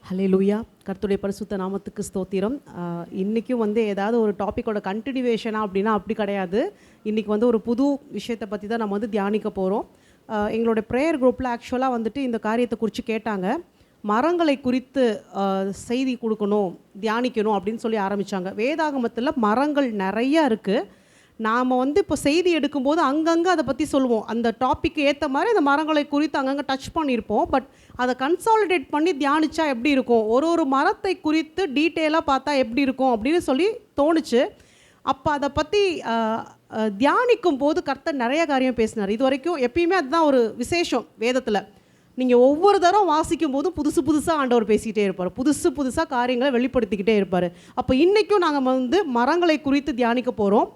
ஹல்லேலூயா. கர்த்தருடைய பரிசுத்த நாமத்துக்கு ஸ்தோத்திரம். இன்றைக்கும் ஏதாவது ஒரு டாப்பிக்கோட கண்டினியூவேஷனா அப்படின்னா அப்படி கிடையாது. இன்றைக்கி ஒரு புது விஷயத்தை பற்றி தான் நம்ம தியானிக்க போகிறோம். எங்களோட ப்ரேயர் குரூப்பில் ஆக்சுவலாக இந்த காரியத்தை குறித்து கேட்டாங்க. மரங்களை குறித்து செய்தி கொடுக்கணும், தியானிக்கணும் அப்படின்னு சொல்லி ஆரம்பித்தாங்க. வேதாகமத்தில் மரங்கள் நிறையா இருக்குது. நாம் இப்போ செய்தி எடுக்கும்போது அங்கங்கே அதை பற்றி சொல்லுவோம். அந்த டாப்பிக்கு ஏற்ற மாதிரி அந்த மரங்களை குறித்து அங்கங்கே டச் பண்ணியிருப்போம். பட் அதை கன்சாலிடேட் பண்ணி தியானித்தா எப்படி இருக்கும், ஒரு மரத்தை குறித்து டீட்டெயிலாக பார்த்தா எப்படி இருக்கும் அப்படின்னு சொல்லி தோணுச்சு. அப்போ அதை பற்றி தியானிக்கும் போது கர்த்தர் நிறைய காரியம் பேசினார். இது வரைக்கும் எப்பயுமே அதுதான் ஒரு விசேஷம் வேதத்தில். நீங்கள் ஒவ்வொரு தரம் வாசிக்கும் போதும் புதுசாக ஆண்டவர் பேசிக்கிட்டே இருப்பார், புதுசாக காரியங்களை வெளிப்படுத்திக்கிட்டே இருப்பார். அப்போ இன்றைக்கும் நாங்கள் மரங்களை குறித்து தியானிக்க போகிறோம்.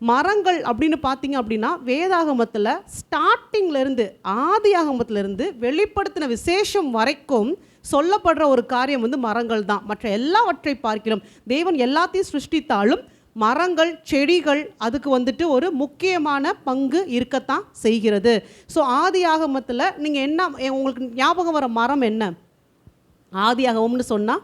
மரங்கள் அப்படின்னு பார்த்தீங்க அப்படின்னா வேதாகமத்தில் ஸ்டார்டிங்லேருந்து ஆதியாகமத்திலேருந்து வெளிப்படுத்தின விசேஷம் வரைக்கும் சொல்லப்படுற ஒரு காரியம் மரங்கள் தான். மற்ற எல்லாவற்றை பார்க்கிறோம். தேவன் எல்லாத்தையும் சிருஷ்டித்தாலும் மரங்கள் செடிகள் அதுக்கு ஒரு முக்கியமான பங்கு இருக்கத்தான் செய்கிறது. ஸோ ஆதியாகமத்தில் நீங்கள் என்ன உங்களுக்கு ஞாபகம் வர மரம் என்ன? ஆதியாகமம்னு சொன்னால்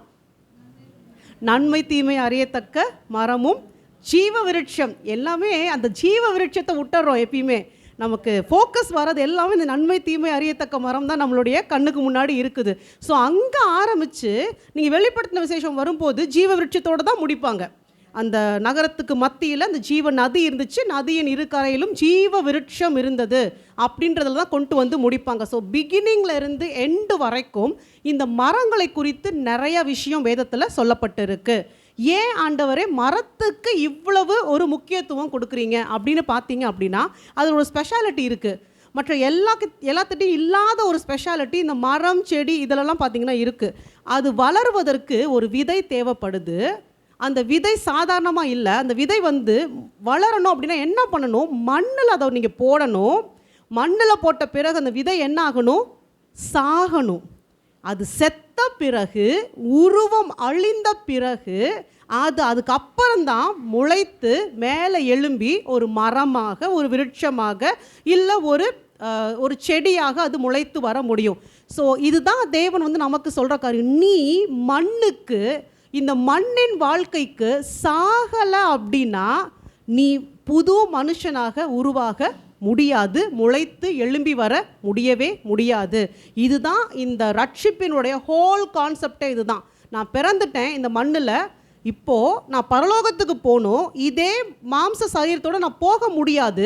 நன்மை தீமை அறியத்தக்க மரமும் ஜீவ விருட்சம். எல்லாமே அந்த ஜீவ விருட்சத்தை விட்டுறோம். எப்பயுமே நமக்கு ஃபோக்கஸ் வர்றது எல்லாமே இந்த நன்மை தீமை அறியத்தக்க மரம் தான் நம்மளுடைய கண்ணுக்கு முன்னாடி இருக்குது. ஸோ அங்கே ஆரம்பித்து நீங்கள் வெளிப்படுத்தின விசேஷம் வரும்போது ஜீவ விருட்சத்தோடு தான் முடிப்பாங்க. அந்த நகரத்துக்கு மத்தியில் அந்த ஜீவ நதி இருந்துச்சு, நதியின் இரு கரையிலும் ஜீவ விருட்சம் இருந்தது அப்படின்றதில் தான் கொண்டு முடிப்பாங்க. ஸோ பிகினிங்கில் இருந்து எண்டு வரைக்கும் இந்த மரங்களை குறித்து நிறைய விஷயம் வேதத்தில் சொல்லப்பட்டிருக்கு. ஏன் ஆண்டவரே மரத்துக்கு இவ்வளவு ஒரு முக்கியத்துவம் கொடுக்குறீங்க அப்படின்னு பார்த்தீங்க அப்படின்னா அது ஒரு ஸ்பெஷாலிட்டி இருக்குது. மற்ற எல்லாத்திட்டையும் இல்லாத ஒரு ஸ்பெஷாலிட்டி இந்த மரம் செடி இதிலெல்லாம் பார்த்திங்கன்னா இருக்குது. அது வளருவதற்கு ஒரு விதை தேவைப்படுது. அந்த விதை சாதாரணமாக இல்லை. அந்த விதை வளரணும் அப்படின்னா என்ன பண்ணணும்? மண்ணில் அதை நீங்கள் போடணும். மண்ணில் போட்ட பிறகு அந்த விதை என்ன ஆகணும்? சாகணும். அது செத்த பிறகு, உருவம் அழிந்த பிறகு அதுக்கப்புறம்தான் முளைத்து மேலே எழும்பி ஒரு மரமாக, ஒரு விருட்சமாக, இல்லை ஒரு செடியாக அது முளைத்து வர முடியும். ஸோ இதுதான் தேவன் நமக்கு சொல்கிற காரியம். நீ மண்ணுக்கு, இந்த மண்ணின் வாழ்க்கைக்கு சாகலை அப்படின்னா நீ புது மனுஷனாக உருவாக முடியாது, முளைத்து எழும்பி வர முடியவே முடியாது. இதுதான் இந்த ரட்சிப்பினுடைய ஹோல் கான்செப்டே. இதுதான், நான் பிறந்துட்டேன் இந்த மண்ணில், இப்போது நான் பரலோகத்துக்கு போகணும். இதே மாம்ச சரீரத்தோடு நான் போக முடியாது,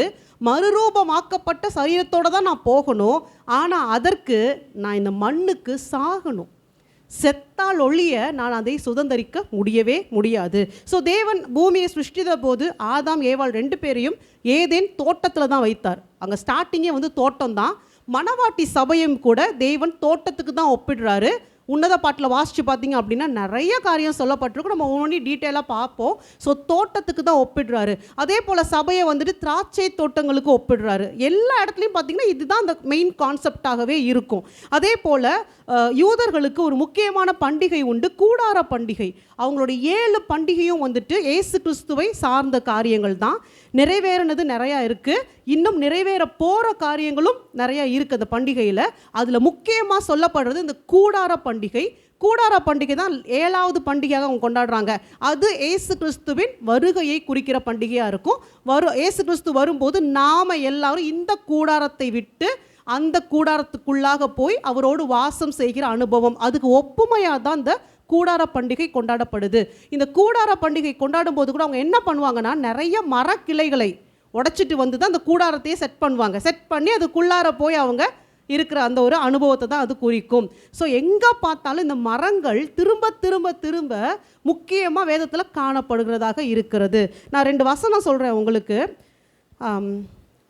மறுரூபமாக்கப்பட்ட சரீரத்தோடு தான் நான் போகணும். ஆனால் அதற்கு நான் இந்த மண்ணுக்கு சாகணும். செத்தால் ஒழிய நான் அதை சுதந்தரிக்க முடியவே முடியாது. ஸோ தேவன் பூமியை சிருஷ்டித்த போது ஆதாம் ஏவாள் 2 பேரையும் ஏதேன் தோட்டத்தில் தான் வைத்தார். அங்கே ஸ்டார்டிங்கே தோட்டம் தான். மணவாட்டி சபையும் கூட தேவன் தோட்டத்துக்கு தான் ஒப்பிடுறாரு. உன்னத பாட்டில் வாசித்து பார்த்தீங்க அப்படின்னா நிறைய காரியம் சொல்லப்பட்டிருக்கும். நம்ம ஒவ்வொன்றி டீட்டெயிலாக பார்ப்போம். ஸோ தோட்டத்துக்கு தான் ஒப்பிடுறாரு. அதே போல் சபையை திராட்சை தோட்டங்களுக்கு ஒப்பிடுறாரு. எல்லா இடத்துலையும் பார்த்தீங்கன்னா இதுதான் அந்த மெயின் கான்செப்டாகவே இருக்கும். அதே போல் யூதர்களுக்கு ஒரு முக்கியமான பண்டிகை உண்டு, கூடார பண்டிகை. அவங்களுடைய 7 பண்டிகையும் இயேசு கிறிஸ்துவை சார்ந்த காரியங்கள் தான். நிறைவேறினது நிறையா இருக்குது, இன்னும் நிறைவேற போகிற காரியங்களும் நிறையா இருக்குது அந்த பண்டிகையில். அதில் முக்கியமாக சொல்லப்படுறது இந்த கூடார பண்டிகை. கூடார பண்டிகை தான் 7வது பண்டிகையாக அவங்க கொண்டாடுறாங்க. அது இயேசு கிறிஸ்துவின் வருகையை குறிக்கிற பண்டிகையாக இருக்கும். இயேசு கிறிஸ்து வரும்போது நாம் எல்லாரும் இந்த கூடாரத்தை விட்டு அந்த கூடாரத்துக்குள்ளாக போய் அவரோடு வாசம் செய்கிற அனுபவம், அதுக்கு ஒப்புமையாக தான் இந்த கூடார பண்டிகை கொண்டாடப்படுது. இந்த கூடார பண்டிகை கொண்டாடும் போது கூட அவங்க என்ன பண்ணுவாங்கன்னா நிறைய மரக்கிளைகளை உடைச்சிட்டு தான் அந்த கூடாரத்தையே செட் பண்ணுவாங்க. செட் பண்ணி அதுக்குள்ளார போய் அவங்க இருக்கிற அந்த ஒரு அனுபவத்தை தான் அது குறிக்கும். ஸோ எங்கே பார்த்தாலும் இந்த மரங்கள் திரும்ப திரும்ப திரும்ப முக்கியமாக வேதத்தில் காணப்படுகிறதாக இருக்கிறது. நான் 2 வசனம் சொல்கிறேன் உங்களுக்கு.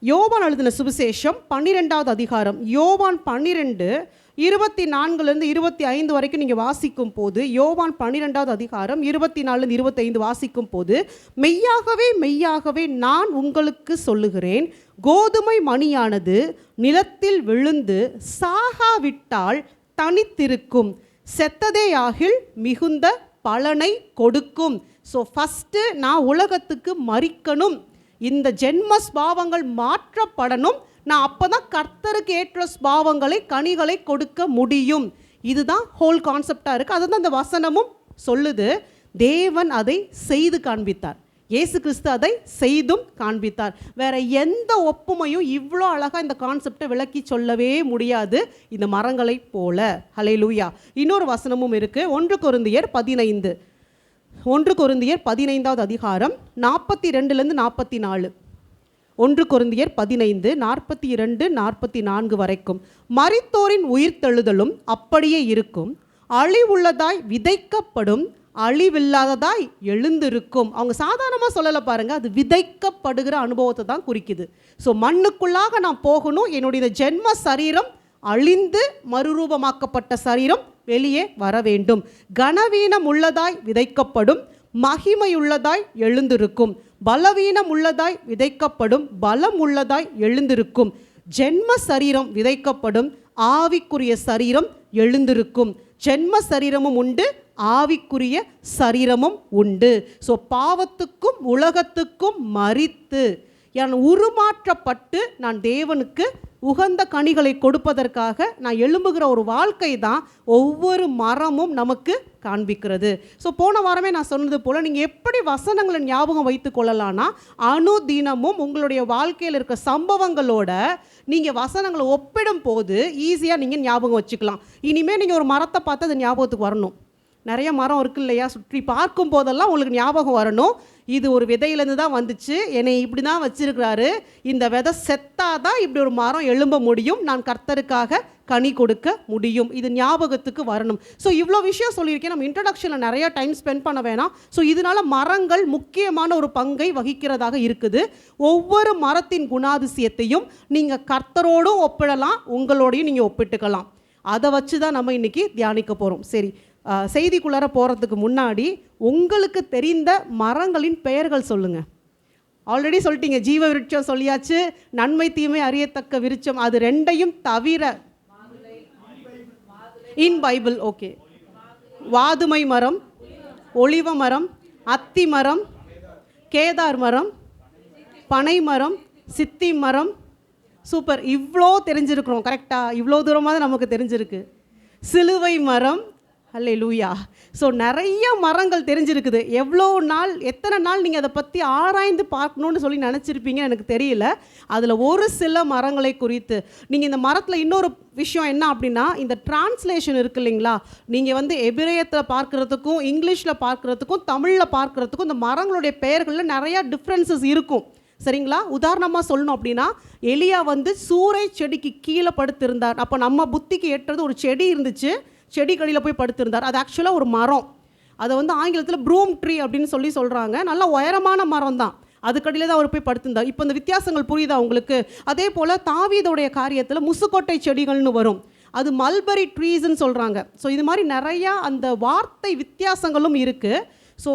யோவான் எழுதின சுவிசேஷம் 12வது அதிகாரம், யோவான் 12:24-25 வரைக்கும் நீங்கள் வாசிக்கும் போது, யோவான் 12வது அதிகாரம் 24-25 வாசிக்கும் போது, மெய்யாகவே மெய்யாகவே நான் உங்களுக்கு சொல்லுகிறேன், கோதுமை மணியானது நிலத்தில் விழுந்து சாகாவிட்டால் தனித்திருக்கும், செத்ததேயாகில் மிகுந்த பலனை கொடுக்கும். ஸோ ஃபஸ்ட்டு நான் உலகத்துக்கு மரிக்கணும், இந்த ஜென்ம ஸ்பாவங்கள் மாற்றப்படணும், நான் அப்போ தான் கர்த்தருக்கு ஏற்ற ஸ்பாவங்களை கனிகளை கொடுக்க முடியும். இதுதான் ஹோல் கான்செப்டாக இருக்குது. அதுதான் அந்த வசனமும் சொல்லுது. தேவன் அதை செய்து காண்பித்தார். இயேசு கிறிஸ்து அதை செய்தும் காண்பித்தார். வேற எந்த ஒப்புமையும் இவ்வளோ அழகாக இந்த கான்செப்டை விளக்கி சொல்லவே முடியாது இந்த மரங்களை போல. ஹல்லேலூயா. இன்னொரு வசனமும் இருக்குது. 1 கொரிந்தியர் 15, 1 கொரிந்தியர் 15வது அதிகாரம் 42லேருந்து 44. 1 கொரிந்தியர் 15, 42, 44 வரைக்கும். மரித்தோரின் உயிர்த்தெழுதலும் அப்படியே இருக்கும். அழிவுள்ளதாய் விதைக்கப்படும், அழிவில்லாததாய் எழுந்திருக்கும். அவங்க சாதாரணமாக சொல்லலை பாருங்கள், அது விதைக்கப்படுகிற அனுபவத்தை தான் குறிக்குது. ஸோ மண்ணுக்குள்ளாக நான் போகணும், என்னுடைய ஜென்ம சரீரம் அழிந்து மறுரூபமாக்கப்பட்ட சரீரம் வெளியே வர வேண்டும். கனவீனம் உள்ளதாய் விதைக்கப்படும், மகிமையுள்ளதாய் எழுந்திருக்கும். பலவீனம் உள்ளதாய் விதைக்கப்படும், பலம் உள்ளதாய் எழுந்திருக்கும். ஜென்ம சரீரம் விதைக்கப்படும், ஆவிக்குரிய சரீரம் எழுந்திருக்கும். ஜென்ம சரீரமும் உண்டு, ஆவிக்குரிய சரீரமும் உண்டு. ஸோ பாவத்துக்கும் உலகத்துக்கும் மரித்து நான் உருமாற்றப்பட்டு நான் தேவனுக்கு உகந்த கனிகளை கொடுப்பதற்காக நான் எழும்புகிற ஒரு வாழ்க்கை தான் ஒவ்வொரு மரமும் நமக்கு காண்பிக்கிறது. ஸோ போன வாரமே நான் சொன்னது போல் நீங்கள் எப்படி வசனங்களை ஞாபகம் வைத்து கொள்ளலான்னா, அனுதினமும் உங்களுடைய வாழ்க்கையில் இருக்க சம்பவங்களோட நீங்கள் வசனங்களை ஒப்பிடும் போது ஈஸியாக நீங்கள் ஞாபகம் வச்சுக்கலாம். இனிமேல் நீங்கள் ஒரு மரத்தை பார்த்து அது ஞாபகத்துக்கு வரணும். நிறைய மரம் இருக்கு இல்லையா, சுற்றி பார்க்கும் போதெல்லாம் உங்களுக்கு ஞாபகம் வரணும், இது ஒரு விதையிலேருந்து தான் வந்துச்சு, என்னை இப்படி தான் வச்சிருக்கிறாரு, இந்த விதை செத்தாதான் இப்படி ஒரு மரம் எழும்ப முடியும், நான் கர்த்தருக்காக கனி கொடுக்க முடியும், இது ஞாபகத்துக்கு வரணும். ஸோ இவ்வளோ விஷயம் சொல்லியிருக்கேன். நம்ம இன்ட்ரடக்ஷனில் நிறையா டைம் ஸ்பெண்ட் பண்ண வேணாம். ஸோ இதனால் மரங்கள் முக்கியமான ஒரு பங்கை வகிக்கிறதாக இருக்குது. ஒவ்வொரு மரத்தின் குணாதிசயத்தையும் நீங்கள் கர்த்தரோடும் ஒப்பிடலாம், உங்களோடையும் நீங்கள் ஒப்பிட்டுக்கலாம். அதை வச்சு தான் நம்ம இன்றைக்கி தியானிக்க போகிறோம். சரி, செய்திக்குள்ளார போகிறதுக்கு முன்னாடி உங்களுக்கு தெரிந்த மரங்களின் பெயர்கள் சொல்லுங்கள். ஆல்ரெடி சொல்லிட்டீங்க, ஜீவ விருட்சம் சொல்லியாச்சு, நன்மை தீமை அறியத்தக்க விருட்சம், அது ரெண்டையும் தவிர இன் பைபிள். ஓகே, வாதுமை மரம், ஒலிவ மரம், அத்தி மரம், கேதார் மரம், பனை மரம், சித்தி மரம். சூப்பர், இவ்வளோ தெரிஞ்சிருக்கிறோம். கரெக்டாக இவ்வளோ தூரமாக தான் நமக்கு தெரிஞ்சிருக்கு. சிலுவை மரம். அல்லேலூயா. ஸோ நிறைய மரங்கள் தெரிஞ்சிருக்குது. எத்தனை நாள் நீங்கள் அதை பற்றி ஆராய்ந்து பார்க்கணுன்னு சொல்லி நினச்சிருப்பீங்கன்னு எனக்கு தெரியல. அதில் ஒரு சில மரங்களை குறித்து நீங்கள் இந்த மரத்தில் இன்னொரு விஷயம் என்ன அப்படின்னா, இந்த டிரான்ஸ்லேஷன் இருக்குது இல்லைங்களா, நீங்கள் எபிரேயத்தில் பார்க்குறதுக்கும் இங்கிலீஷில் பார்க்குறதுக்கும் தமிழில் பார்க்குறதுக்கும் இந்த மரங்களுடைய பெயர்களில் நிறையா டிஃப்ரென்சஸ் இருக்கும். சரிங்களா? உதாரணமாக சொல்லணும் அப்படின்னா, எலியா சூறை செடிக்கு கீழே படுத்திருந்தார். அப்போ நம்ம புத்திக்கு ஏற்றது ஒரு செடி இருந்துச்சு, செடி கடியில் போய் படுத்திருந்தார். அது ஆக்சுவலாக ஒரு மரம். அதை ஆங்கிலத்தில் ப்ரூம் ட்ரீ அப்படின்னு சொல்கிறாங்க. நல்ல உயரமான மரம் தான், அதுக்கடியில் தான் அவர் போய் படுத்திருந்தார். இப்போ இந்த வித்தியாசங்கள் புரியுதா உங்களுக்கு? அதே போல் தாவீதுடைய காரியத்தில் முசுக்கொட்டை செடிகள்னு வரும், அது மல்பரி ட்ரீஸ்ன்னு சொல்கிறாங்க. ஸோ இது மாதிரி நிறையா அந்த வார்த்தை வித்தியாசங்களும் இருக்குது. ஸோ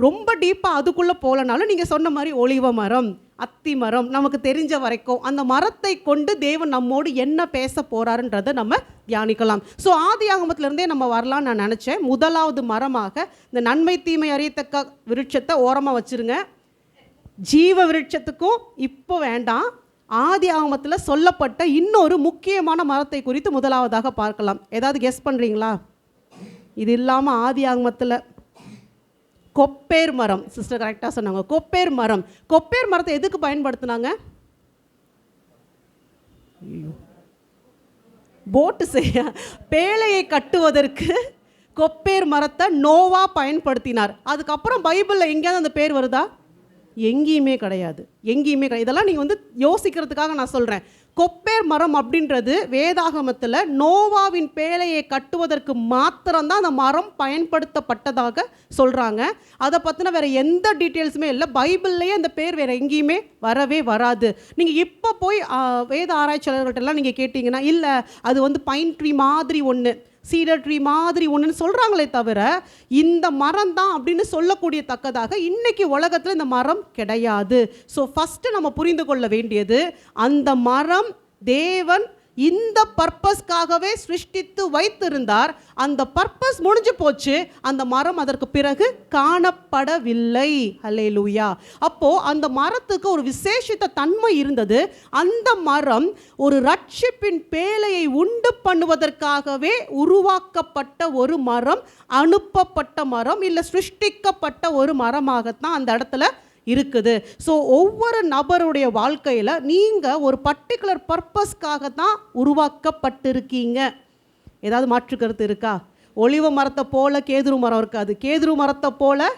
ரொம்ப டீப்பாக அதுக்குள்ளே போகலனாலும் நீங்கள் சொன்ன மாதிரி ஒலிவ மரம், அத்தி மரம், நமக்கு தெரிஞ்ச வரைக்கும் அந்த மரத்தை கொண்டு தேவன் நம்மோடு என்ன பேச போகிறாருன்றதை நம்ம தியானிக்கலாம். ஸோ ஆதி ஆகமத்திலேருந்தே நம்ம வரலான்னு நான் நினச்சேன். முதலாவது மரமாக இந்த நன்மை தீமை அறியத்தக்க விருட்சத்தை ஓரமாக வச்சுருங்க. ஜீவ விருட்சத்துக்கும் இப்போ வேண்டாம், ஆதி ஆகமத்தில் சொல்லப்பட்ட இன்னொரு முக்கியமான மரத்தை குறித்து முதலாவதாக பார்க்கலாம். ஏதாவது கெஸ் பண்ணுறீங்களா? இது இல்லாமல் ஆதி ஆகமத்தில் கொப்பேர் மரம். சிஸ்டர் கரெக்டாக சொன்னாங்க, கொப்பேர் மரம். கொப்பேர் மரத்தை எதுக்கு பயன்படுத்தினாங்க? போட்டு செய்ய, பேழையை கட்டுவதற்கு கொப்பேர் மரத்தை நோவா பயன்படுத்தினார். அதுக்கப்புறம் பைபிளில் எங்கேயாவது அந்த பேர் வருதா? எங்கேயுமே கிடையாது, எங்கேயுமே கிடையாது. இதெல்லாம் நீங்கள் யோசிக்கிறதுக்காக நான் சொல்கிறேன். கொப்பேர் மரம் அப்படின்றது வேதாகமத்தில் நோவாவின் பேழையை கட்டுவதற்கு மாத்திரம்தான் அந்த மரம் பயன்படுத்தப்பட்டதாக சொல்கிறாங்க. அதை பற்றின வேறு எந்த டீட்டெயில்ஸுமே இல்லை. பைபிள்லேயே அந்த பேர் வேறு எங்கேயுமே வரவே வராது. நீங்கள் இப்போ போய் வேத ஆராய்ச்சியாளர்கள்ட்டெல்லாம் நீங்கள் கேட்டிங்கன்னா, இல்லை அது பைன் ட்ரீ மாதிரி ஒன்று, சீடர் ட்ரீ மாதிரி ஒன்றுன்னு சொல்கிறாங்களே தவிர இந்த மரம் தான் அப்படின்னு சொல்லக்கூடிய தக்கதாக இன்றைக்கி உலகத்தில் இந்த மரம் கிடையாது. ஸோ ஃபஸ்ட்டு நம்ம புரிந்து கொள்ள வேண்டியது, அந்த மரம் தேவன் இந்த பர்பஸ்க்காகவே சிருஷ்டித்து வைத்திருந்தார். அந்த பர்பஸ் முடிஞ்சு போச்சு. அந்த மரம் அதற்கு பிறகு காணப்படவில்லை. ஹல்லேலூயா. அப்போ அந்த மரத்துக்கு ஒரு விசேஷித்த தன்மை இருந்தது. அந்த மரம் ஒரு ரட்சிப்பின் பேழையை உண்டு பண்ணுவதற்காகவே உருவாக்கப்பட்ட ஒரு மரம், அனுப்பப்பட்ட மரம், இல்லை சிருஷ்டிக்கப்பட்ட ஒரு மரமாகத்தான் அந்த இடத்துல இருக்குது. ஸோ ஒவ்வொரு நபருடைய வாழ்க்கையில் நீங்கள் ஒரு பர்டிகுலர் பர்பஸ்க்காக தான் உருவாக்கப்பட்டிருக்கீங்க. ஏதாவது மாற்று கருத்து இருக்கா? ஒலிவ மரத்தை போல கேதுரு மரம் இருக்காது, கேதுரு மரத்தை போல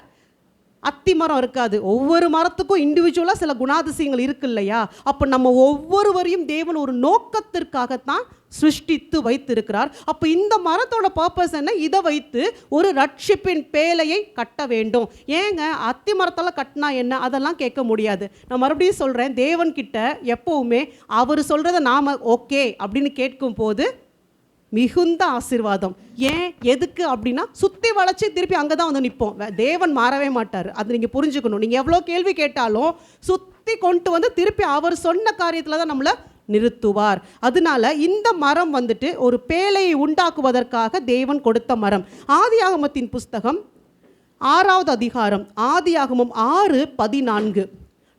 அத்தி மரம் இருக்காது. ஒவ்வொரு மரத்துக்கும் இண்டிவிஜுவலாக சில குணாதிசயங்கள் இருக்கு இல்லையா? அப்போ நம்ம ஒவ்வொருவரையும் தேவன் ஒரு நோக்கத்திற்காகத்தான் சிருஷ்டித்து வைத்திருக்கிறார். அப்போ இந்த மரத்தோட பர்பஸ் என்ன? இதை வைத்து ஒரு ரட்சிப்பின் பேழையை கட்ட வேண்டும். ஏங்க அத்தி மரத்தெல்லாம் கட்டினா என்ன? அதெல்லாம் கேட்க முடியாது. நான் மறுபடியும் சொல்கிறேன், தேவன்கிட்ட எப்போவுமே அவர் சொல்கிறத நாம் ஓகே அப்படின்னு கேட்கும் போது மிகுந்த ஆசீர்வாதம். ஏன், எதுக்கு அப்படின்னா சுற்றி வளைச்சி திருப்பி அங்கே தான் வந்து நிற்போம். தேவன் மாறவே மாட்டார். அது நீங்கள் புரிஞ்சுக்கணும். நீங்கள் எவ்வளோ கேள்வி கேட்டாலும் சுற்றி கொண்டு வந்து திருப்பி அவர் சொன்ன காரியத்தில் தான் நம்மளை நிறுத்துவார். அதனால இந்த மரம் வந்துட்டு ஒரு பேழையை உண்டாக்குவதற்காக தேவன் கொடுத்த மரம். ஆதியாகமத்தின் புஸ்தகம் 6வது அதிகாரம், ஆதியாகமம் 6:14.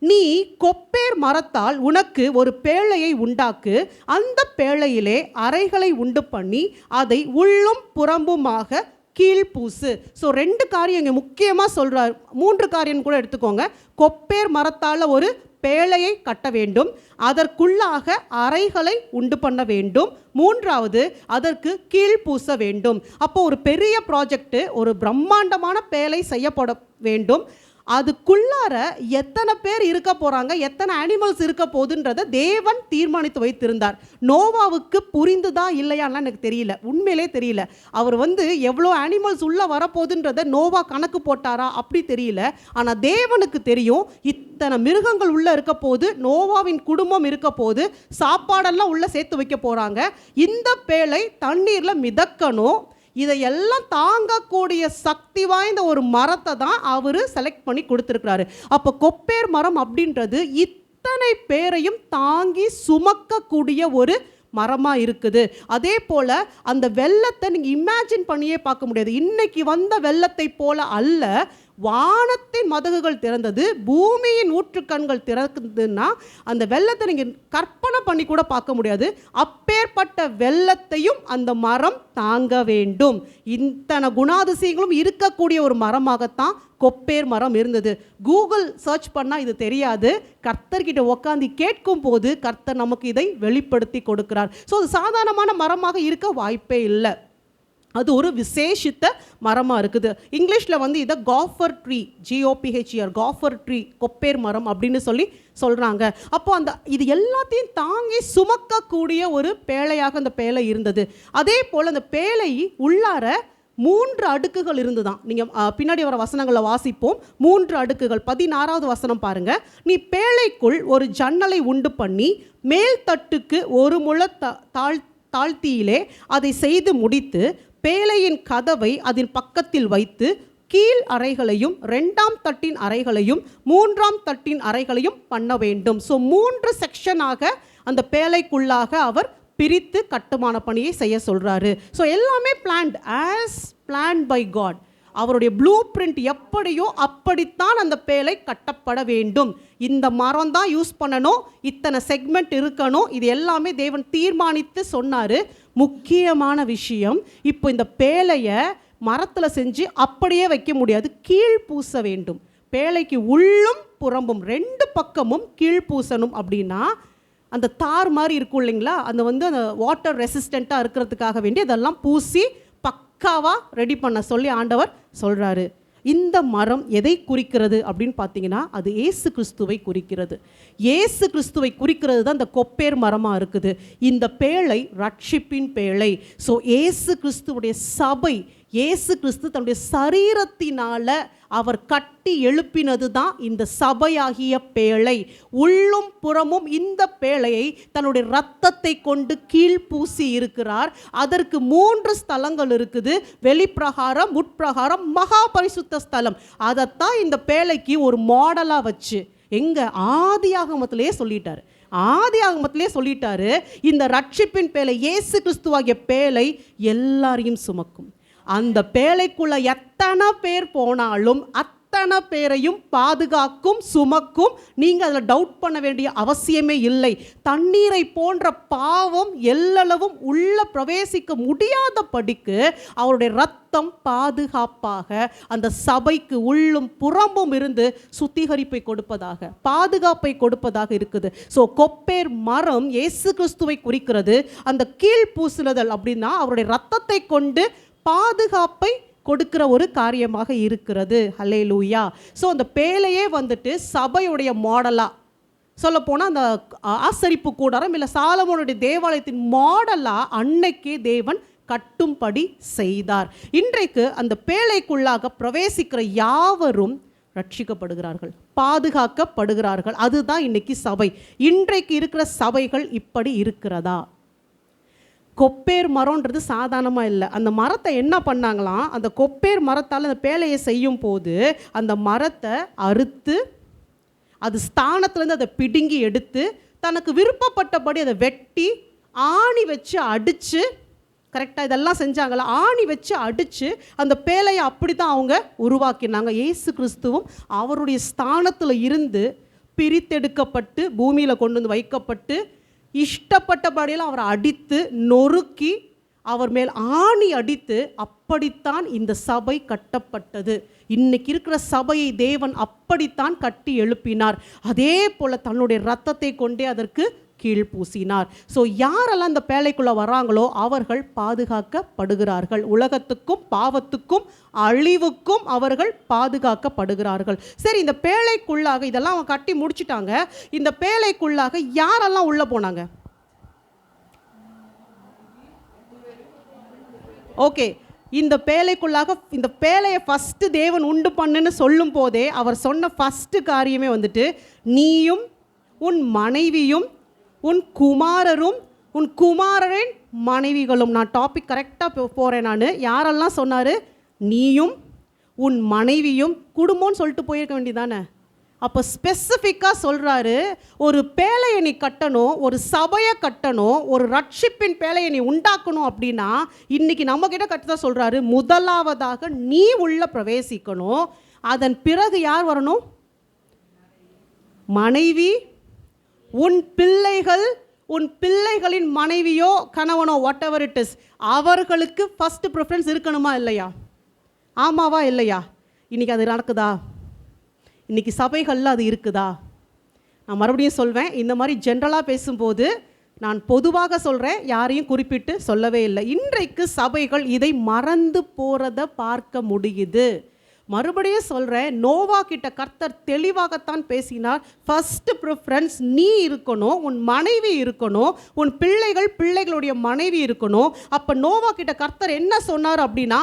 நீ கொப்பேர் மரத்தால் உனக்கு ஒரு பேழையை உண்டாக்கு, அந்த பேழையிலே அறைகளை உண்டு பண்ணி அதை உள்ளும் புறம்புமாக கீழ்பூசு. ஸோ 2 காரியம் இங்கே முக்கியமாக சொல்கிறார். 3 காரியம் கூட எடுத்துக்கோங்க. கொப்பேர் மரத்தால் ஒரு பேழையை கட்ட வேண்டும், அதற்குள்ளாக அறைகளை உண்டு பண்ண வேண்டும், 3வது அதற்கு கீழ்பூச வேண்டும். அப்போ ஒரு பெரிய ப்ராஜெக்ட், ஒரு பிரம்மாண்டமான பேழை செய்யப்பட வேண்டும். அதுக்குள்ளார எத்தனை பேர் இருக்க போகிறாங்க, எத்தனை அனிமல்ஸ் இருக்க போகுதுன்றதை தேவன் தீர்மானித்து வைத்திருந்தார். நோவாவுக்கு புரிந்துதா இல்லையான்னா எனக்கு தெரியல, உண்மையிலே தெரியல. அவர் எவ்வளோ அனிமல்ஸ் உள்ளே வரப்போகுதுன்றதை நோவா கணக்கு போட்டாரா அப்படி தெரியல. ஆனால் தேவனுக்கு தெரியும், இத்தனை மிருகங்கள் உள்ளே இருக்க போது, நோவாவின் குடும்பம் இருக்க போது, சாப்பாடெல்லாம் உள்ளே சேர்த்து வைக்க போகிறாங்க. இந்த பேழை தண்ணீரில் மிதக்கணும். இதையெல்லாம் தாங்கக்கூடிய சக்தி வாய்ந்த ஒரு மரத்தை தான் அவர் செலக்ட் பண்ணி கொடுத்துருக்கிறாரு. அப்போ கொப்பேர் மரம் அப்படின்றது இத்தனை பேரையும் தாங்கி சுமக்கக்கூடிய ஒரு மரமாக இருக்குது. அதே போல் அந்த வெள்ளத்தை நீங்கள் இமேஜின் பண்ணியே பார்க்க முடியாது. இன்னைக்கு வந்த வெள்ளத்தை போல அல்ல. வானத்தின் மதகுகள் திறந்தது, பூமியின் ஊற்றுக்கண்கள் திறக்குதுன்னா அந்த வெள்ளத்தை நீங்கள் கற்பனை பண்ணி கூட பார்க்க முடியாது. அப்பேற்பட்ட வெள்ளத்தையும் அந்த மரம் தாங்க வேண்டும். இத்தனை குணாதிசயங்களும் இருக்கக்கூடிய ஒரு மரமாகத்தான் கொப்பேர் மரம் இருந்தது. கூகுள் சர்ச் பண்ணால் இது தெரியாது. கர்த்தர்கிட்ட உட்காந்து கேட்கும் போது கர்த்தர் நமக்கு இதை வெளிப்படுத்தி கொடுக்கிறார். ஸோ அது சாதாரணமான மரமாக இருக்க வாய்ப்பே இல்லை. அது ஒரு விசேஷித்த மரமாக இருக்குது. இங்கிலீஷில் இதை gopher tree, GOPHER, gopher tree, gopher மரம் அப்படின்னு சொல்கிறாங்க. அப்போ இது எல்லாத்தையும் தாங்கி சுமக்கக்கூடிய ஒரு பேழையாக அந்த பேழை இருந்தது. அதே போல் அந்த பேழை உள்ளார 3 அடுக்குகள் இருந்துதான். நீங்கள் பின்னாடி வர வசனங்களை வாசிப்போம். 3 அடுக்குகள். 16வது வசனம் பாருங்க. நீ பேழைக்குள் ஒரு ஜன்னலை உண்டு பண்ணி மேல் தட்டுக்கு 1 முழ தாழ்த்தியிலே அதை செய்து முடித்து பேழையின் கதவை அதன் பக்கத்தில் வைத்து கீழ் அறைகளையும் 2ஆம் தட்டின் அறைகளையும் 3ஆம் தட்டின் அறைகளையும் பண்ண வேண்டும். ஸோ 3 செக்ஷனாக அந்த பேழைக்குள்ளாக அவர் பிரித்து கட்டுமான பணியை செய்ய சொல்கிறாரு. ஸோ எல்லாமே planned, as planned by God. அவருடைய ப்ளூ பிரிண்ட் எப்படியோ அப்படித்தான் அந்த பேழை கட்டப்பட வேண்டும். இந்த மரம் தான் யூஸ் பண்ணணும், இத்தனை செக்மெண்ட் இருக்கணும், இது எல்லாமே தேவன் தீர்மானித்து சொன்னார். முக்கியமான விஷயம், இப்போ இந்த பேழையை மரத்தில் செஞ்சு அப்படியே வைக்க முடியாது, கீழ் பூச வேண்டும். பேழைக்கு உள்ளும் புறம்பும் 2 பக்கமும் கீழ் பூசணும். அப்படின்னா அந்த தார் மாதிரி இருக்கும் இல்லைங்களா, அந்த அந்த வாட்டர் ரெசிஸ்டண்ட்டாக இருக்கிறதுக்காக வேண்டி அதெல்லாம் பூசி பக்காவாக ரெடி பண்ண சொல்லி ஆண்டவர் சொல்கிறாரு. இந்த மரம் எதை குறிக்கிறது அப்படின்னு பார்த்தீங்கன்னா, அது இயேசு கிறிஸ்துவை குறிக்கிறது. இயேசு கிறிஸ்துவை குறிக்கிறது தான் இந்த கொப்பேர் மரமாக இருக்குது. இந்த பேழை ரட்சிப்பின் பேழை. ஸோ இயேசு கிறிஸ்துவுடைய சபை, இயேசு கிறிஸ்து தன்னுடைய சரீரத்தினால அவர் கட்டி எழுப்பினது தான் இந்த சபையாகிய பேழை. உள்ளும் புறமும் இந்த பேழையை தன்னுடைய இரத்தத்தை கொண்டு கீழ்பூசி இருக்கிறார். அதற்கு 3 ஸ்தலங்கள் இருக்குது. வெளிப்பிரகாரம், உட்பிரகாரம், மகா பரிசுத்த ஸ்தலம். அதைத்தான் இந்த பேழைக்கு ஒரு மாடலாக வச்சு எங்க ஆதியாகமத்திலேயே சொல்லிட்டார். ஆதி ஆகமத்திலே சொல்லிட்டாரு, இந்த ரட்சிப்பின் பேழை இயேசு கிறிஸ்துவாகிய பேழை எல்லாரையும் சுமக்கும். அந்த பேழைக்குள்ள எத்தனை பேர் போனாலும் அத்தனை பேரையும் பாதுகாக்கும், சுமக்கும். நீங்கள் அதில் டவுட் பண்ண வேண்டிய அவசியமே இல்லை. தண்ணீரை போன்ற பாவம் எல்லளவும் உள்ள பிரவேசிக்க முடியாத படிக்கு அவருடைய ரத்தம் பாதுகாப்பாக அந்த சபைக்கு உள்ளும் புறம்பும் இருந்து சுத்திகரிப்பை கொடுப்பதாக, பாதுகாப்பை கொடுப்பதாக இருக்குது. ஸோ கொப்பேர் மரம் இயேசு கிறிஸ்துவை குறிக்கிறது. அந்த கீழ் பூசுதல் அப்படின்னா அவருடைய ரத்தத்தை கொண்டு பாதுகாப்பை கொடுக்கிற ஒரு காரியமாக இருக்கிறது. ஹல்லேலூயா. ஸோ அந்த பேழையே வந்துட்டு சபையுடைய மாடலாக சொல்லப்போனால் அந்த ஆசரிப்பு கூடாரம் இல்லை சாலமோனுடைய தேவாலயத்தின் மாடலாக அன்னைக்கே தேவன் கட்டும்படி செய்தார். இன்றைக்கு அந்த பேழைக்குள்ளாக பிரவேசிக்கிற யாவரும் ரட்சிக்கப்படுகிறார்கள், பாதுகாக்கப்படுகிறார்கள். அதுதான் இன்னைக்கு சபை. இன்றைக்கு இருக்கிற சபைகள் இப்படி இருக்கிறதா? கொப்பேர் மரம்ன்றது சாதாரணமாக இல்லை. அந்த மரத்தை என்ன பண்ணாங்களாம், அந்த கொப்பேர் மரத்தால் அந்த பேழையை செய்யும் போது அந்த மரத்தை அறுத்து அது ஸ்தானத்துலேருந்து அதை பிடுங்கி எடுத்து தனக்கு விருப்பப்பட்டபடி அதை வெட்டி ஆணி வச்சு அடித்து, கரெக்டாக இதெல்லாம் செஞ்சாங்களா, ஆணி வச்சு அடித்து அந்த பேழையை அப்படி தான் அவங்க உருவாக்கினாங்க. இயேசு கிறிஸ்துவும் அவருடைய ஸ்தானத்தில் இருந்து பிரித்தெடுக்கப்பட்டு பூமியில் கொண்டு வந்து வைக்கப்பட்டு இஷ்டப்பட்டபடியில் அவரை அடித்து நொறுக்கி அவர் மேல் ஆணி அடித்து அப்படித்தான் இந்த சபை கட்டப்பட்டது. இன்னைக்கு இருக்கிற சபையை தேவன் அப்படித்தான் கட்டி எழுப்பினார். அதே போல் தன்னுடைய இரத்தத்தை கொண்டே அதற்கு கீழ் பூசினார். ஸோ யாரெல்லாம் இந்த பேழைக்குள்ளே வராங்களோ அவர்கள் பாதுகாக்கப்படுகிறார்கள். உலகத்துக்கும் பாவத்துக்கும் அழிவுக்கும் அவர்கள் பாதுகாக்கப்படுகிறார்கள். சரி, இந்த பேழைக்குள்ளாக இதெல்லாம் அவங்க கட்டி முடிச்சுட்டாங்க. இந்த பேழைக்குள்ளாக யாரெல்லாம் உள்ளே போனாங்க? ஓகே, இந்த பேழைக்குள்ளாக இந்த பேழையை ஃபஸ்ட்டு தேவன் உண்டு பண்ணுன்னு சொல்லும் போதே அவர் சொன்ன ஃபஸ்ட்டு காரியமே வந்துட்டு, நீயும் உன் மனைவியும் உன் குமாரரும் உன் குமாரரின் மனைவிகளும். நான் டாபிக் கரெக்டாக போகிறேன். நான் யாரெல்லாம் சொன்னார்? நீயும் உன் மனைவியும். குடும்பம்னு சொல்லிட்டு போயிருக்க வேண்டியதானே. அப்போ ஸ்பெசிஃபிக்காக சொல்கிறாரு, ஒரு பேழையை நீ கட்டணும், ஒரு சபையை கட்டணும், ஒரு ரட்சிப்பின் பேழையை நீ உண்டாக்கணும் அப்படின்னா இன்றைக்கி நம்மக்கிட்ட கட்டதான் சொல்கிறாரு. முதலாவதாக நீ உள்ள பிரவேசிக்கணும். அதன் பிறகு யார் வரணும்? மனைவி, உன் பிள்ளைகள், உன் பிள்ளைகளின் மனைவியோ கணவனோ வாட் எவர் இட் இஸ், அவர்களுக்கு ஃபஸ்ட்டு ப்ரிஃபரன்ஸ் இருக்கணுமா இல்லையா? ஆமாவா இல்லையா? இன்றைக்கி அது நடக்குதா? இன்றைக்கி சபைகளில் அது இருக்குதா? நான் மறுபடியும் சொல்வேன், இந்த மாதிரி ஜென்ரலாக பேசும்போது நான் பொதுவாக சொல்கிறேன், யாரையும் குறிப்பிட்டு சொல்லவே இல்லை. இன்றைக்கு சபைகள் இதை மறந்து போகிறத பார்க்க முடியுது. மறுபடியும் சொல்கிறேன், நோவா கிட்ட கர்த்தர் தெளிவாகத்தான் பேசினார். ஃபஸ்ட்டு ப்ரிஃபரன்ஸ் நீ இருக்கணும், உன் மனைவி இருக்கணும், உன் பிள்ளைகள், பிள்ளைகளுடைய மனைவி இருக்கணும். அப்போ நோவா கிட்ட கர்த்தர் என்ன சொன்னார் அப்படின்னா,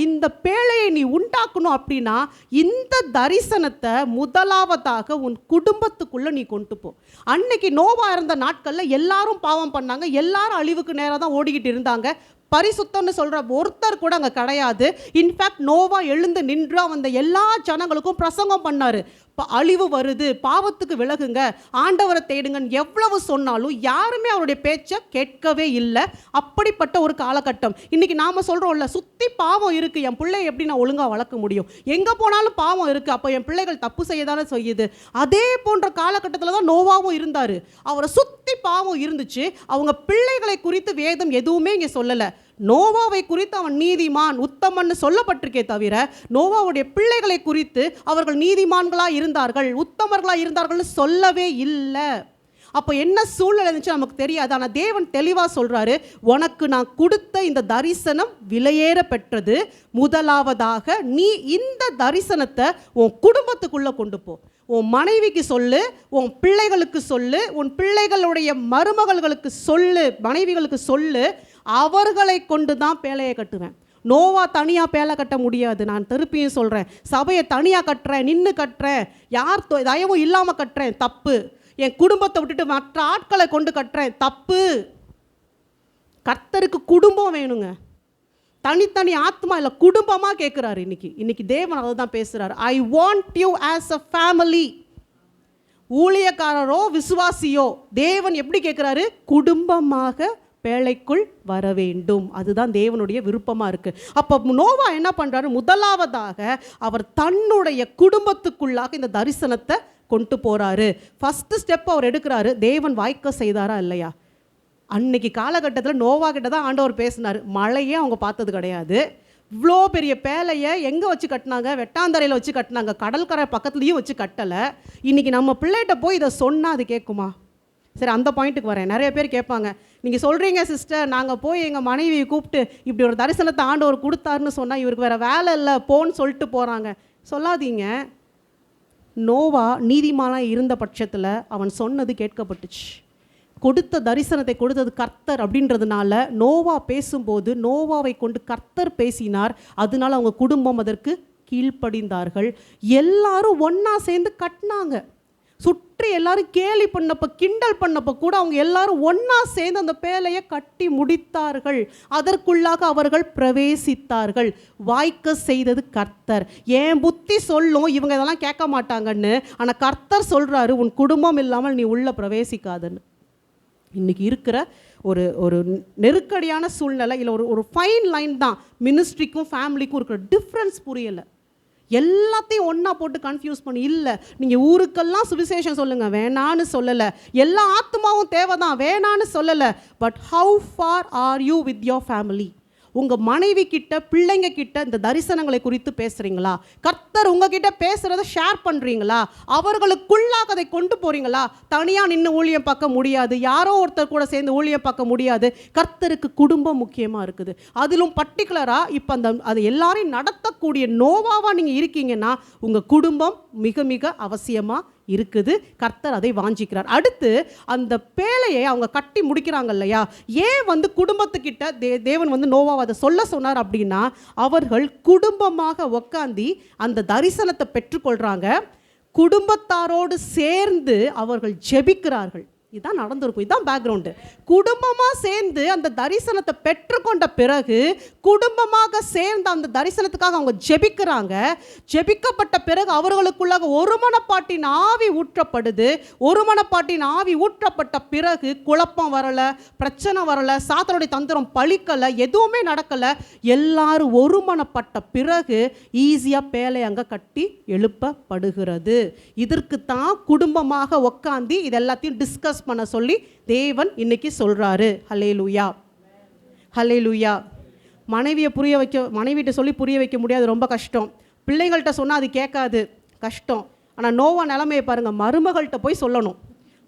இந்த பேழையை நீ உண்டாக்கணும் அப்படின்னா இந்த தரிசனத்தை முதலாவதாக உன் குடும்பத்துக்குள்ளே நீ கொண்டு போ. அன்னைக்கு நோவா இருந்த நாட்களில் எல்லாரும் பாவம் பண்ணாங்க, எல்லாரும் அழிவுக்கு நேராக தான் ஓடிக்கிட்டு இருந்தாங்க. பரிசுத்தம்னு சொல்கிற ஒருத்தர் கூட அங்கே கிடையாது. இன்ஃபேக்ட் நோவா எழுந்து நின்று வந்த எல்லா ஜனங்களுக்கும் பிரசங்கம் பண்ணார். அழிவு வருது, பாவத்துக்கு விலகுங்க, ஆண்டவரை தேடுங்கன்னு எவ்வளவு சொன்னாலும் யாருமே அவருடைய பேச்சை கேட்கவே இல்லை. அப்படிப்பட்ட ஒரு காலகட்டம். இன்றைக்கி நாம் சொல்கிறோம்ல, சுற்றி பாவம் இருக்குது, என் பிள்ளை எப்படி நான் ஒழுங்காக வளர்க்க முடியும்? எங்கே போனாலும் பாவம் இருக்குது, அப்போ என் பிள்ளைகள் தப்பு செய்ய தானே செய்யுது. அதே போன்ற காலகட்டத்தில் தான் நோவாவும் இருந்தார். அவரை சுற்றி பாவம் இருந்துச்சு. அவங்க பிள்ளைகளை குறித்து வேதம் எதுவுமே இங்கே சொல்லலை. நோவாவை குறித்து அவன் நீதிமான், உத்தமன்னு சொல்லப்பட்டிருக்கே தவிர நோவாவுடைய பிள்ளைகளை குறித்து அவர்கள் நீதிமான்களாக இருந்தார்கள், உத்தமர்களாக இருந்தார்கள்னு சொல்லவே இல்லை. அப்போ என்ன சூழ்நிலை இருந்துச்சு நமக்கு தெரியாது. ஆனால் தேவன் தெளிவாக சொல்கிறாரு, உனக்கு நான் கொடுத்த இந்த தரிசனம் விலையேற பெற்றது. முதலாவதாக நீ இந்த தரிசனத்தை உன் குடும்பத்துக்குள்ளே கொண்டு போ. உன் மனைவிக்கு சொல்லு, உன் பிள்ளைகளுக்கு சொல்லு, உன் பிள்ளைகளுடைய மருமகளுக்கு சொல்லு, மனைவிகளுக்கு சொல்லு. அவர்களை கொண்டு தான் பேழையை கட்டுவேன். நோவா தனியாக பேழை கட்ட முடியாது. நான் திருப்பியும் சொல்கிறேன், சபையை தனியாக கட்டுறேன், நின்று கட்டுறேன், யார் தயவும் இல்லாமல் கட்டுறேன், தப்பு. என் குடும்பத்தை விட்டுட்டு மற்ற ஆட்களை கொண்டு கட்டுறேன், தப்பு. கர்த்தருக்கு குடும்பம் வேணுங்க, தனித்தனி ஆத்மா இல்லை, குடும்பமாக கேட்குறாரு. இன்னைக்கு தேவன் அதை தான் பேசுகிறார். I want you as a family. ஊழியக்காரரோ விசுவாசியோ தேவன் எப்படி கேட்குறாரு? குடும்பமாக பேழைக்குள் வர வேண்டும். அதுதான் தேவனுடைய விருப்பமாக இருக்குது. அப்போ நோவா என்ன பண்ணுறாரு? முதலாவதாக அவர் தன்னுடைய குடும்பத்துக்குள்ளாக இந்த தரிசனத்தை கொண்டு போகிறாரு. ஃபஸ்ட்டு ஸ்டெப் அவர் எடுக்கிறாரு. தேவன் வாய்க்க செய்தாரா இல்லையா? அன்னைக்கு காலகட்டத்தில் நோவா கிட்ட தான் ஆண்டவர் பேசினார். மழையே அவங்க பார்த்தது கிடையாது. இவ்வளோ பெரிய பேழையை எங்கே வச்சு கட்டினாங்க? வெட்டாந்தரையில் வச்சு கட்டினாங்க. கடற்கரை பக்கத்துலேயும் வச்சு கட்டலை. இன்றைக்கி நம்ம பிள்ளைகிட்ட போய் இதை சொன்னால் அது கேட்குமா? சரி, அந்த பாயிண்ட்டுக்கு வரேன். நிறைய பேர் கேட்பாங்க, நீங்கள் சொல்கிறீங்க சிஸ்டர், நாங்கள் போய் எங்கள் மனைவியை கூப்பிட்டு இப்படி ஒரு தரிசனத்தை ஆண்டவர் கொடுத்தாருன்னு சொன்னால் இவருக்கு வேறு வேலை இல்லை போன்னு சொல்லிட்டு போகிறாங்க. சொல்லாதீங்க. நோவா நீதிமானாக இருந்த பட்சத்தில் அவன் சொன்னது கேட்கப்பட்டுச்சு. கொடுத்த தரிசனத்தை கொடுத்தது கர்த்தர் அப்படின்றதுனால நோவா பேசும்போது நோவாவை கொண்டு கர்த்தர் பேசினார். அதனால அவங்க குடும்பம் அதற்கு கீழ்ப்படிந்தார்கள். எல்லாரும் ஒன்றா சேர்ந்து கட்டினாங்க. சுற்றி எல்லாரும் கேலி பண்ணப்போ கிண்டல் பண்ணப்போ கூட அவங்க எல்லாரும் ஒன்றா சேர்ந்து அந்த பேழையை கட்டி முடித்தார்கள். அதற்குள்ளாக அவர்கள் பிரவேசித்தார்கள். வாய்க்க செய்தது கர்த்தர். ஏன் புத்தி சொல்லும் இவங்க இதெல்லாம் கேட்க மாட்டாங்கன்னு, ஆனால் கர்த்தர் சொல்கிறாரு உன் குடும்பம் இல்லாமல் நீ உள்ளே பிரவேசிக்காதுன்னு. இன்றைக்கி இருக்கிற ஒரு ஒரு நெருக்கடியான சூழ்நிலை இல்லை, ஒரு ஃபைன் லைன் தான் மினிஸ்ட்ரிக்கும் ஃபேமிலிக்கும் இருக்கிற டிஃப்ரென்ஸ் புரியலை. எல்லாத்தையும் ஒன்றா போட்டு கன்ஃபியூஸ் பண்ணி, இல்லை நீங்கள் ஊருக்கெல்லாம் சுவிசேஷம் சொல்லுங்கள், வேணான்னு சொல்லலை. எல்லா ஆத்மாவும் தேவை தான், வேணான்னு சொல்லலை. But how for are you with your family? உங்கள் மனைவி கிட்ட பிள்ளைங்க கிட்ட இந்த தரிசனங்களை குறித்து பேசுகிறீங்களா? கர்த்தர் உங்ககிட்ட பேசுகிறத ஷேர் பண்ணுறீங்களா? அவர்களுக்குள்ளாக அதை கொண்டு போகிறீங்களா? தனியாக நின்று ஊழியம் பார்க்க முடியாது, யாரோ ஒருத்தர் கூட சேர்ந்து ஊழியம் பார்க்க முடியாது. கர்த்தருக்கு குடும்பம் முக்கியமாக இருக்குது. அதிலும் பர்டிகுலராக இப்போ அது எல்லாரையும் நடத்தக்கூடிய நோவாவாக நீங்கள் இருக்கீங்கன்னா உங்கள் குடும்பம் மிக மிக அவசியமாக இருக்குது. கர்த்தர் அதை வாஞ்சிக்கிறார். அடுத்து அந்த பேழையை அவங்க கட்டி முடிக்கிறாங்க இல்லையா? ஏன் குடும்பத்துக்கிட்ட தேவன் நோவாவை அதை சொல்ல சொன்னார் அப்படின்னா, அவர்கள் குடும்பமாக உட்காந்து அந்த தரிசனத்தை பெற்றுக்கொள்கிறாங்க. குடும்பத்தாரோடு சேர்ந்து அவர்கள் ஜெபிக்கிறார்கள். இதுதான் நடந்திருக்கும். இதுதான் பேக்ரவுண்டு. குடும்பமாக சேர்ந்து அந்த தரிசனத்தை பெற்றுக்கொண்ட பிறகு குடும்பமாக சேர்ந்து அந்த தரிசனத்துக்காக அவங்க ஜெபிக்கிறாங்க. ஜெபிக்கப்பட்ட பிறகு அவர்களுக்குள்ளாக ஒருமனப்பாட்டின் ஆவி ஊற்றப்படுது. ஒருமனப்பாட்டின் ஆவி ஊற்றப்பட்ட பிறகு குழப்பம் வரலை, பிரச்சனை வரலை, சாத்தானுடைய தந்திரம் பழிக்கலை, எதுவுமே நடக்கலை. எல்லாரும் ஒருமனப்பட்ட பிறகு ஈஸியாக பேலை அங்கே கட்டி எழுப்பப்படுகிறது. இதற்கு தான் குடும்பமாக உட்காந்து இது எல்லாத்தையும் டிஸ்கஸ் பண்ண சொல்லி தேவன் இன்னைக்கு சொல்றாரு. ஹல்லேலூயா, ஹல்லேலூயா. மனைவிட்ட சொல்லி புரிய வைக்க முடியாது, ரொம்ப கஷ்டம். பிள்ளைங்கள்ட்ட சொன்னால் அது கேட்காது, கஷ்டம். ஆனால் நோவா நிலைமையை பாருங்கள். மருமகள்கிட்ட போய் சொல்லணும்,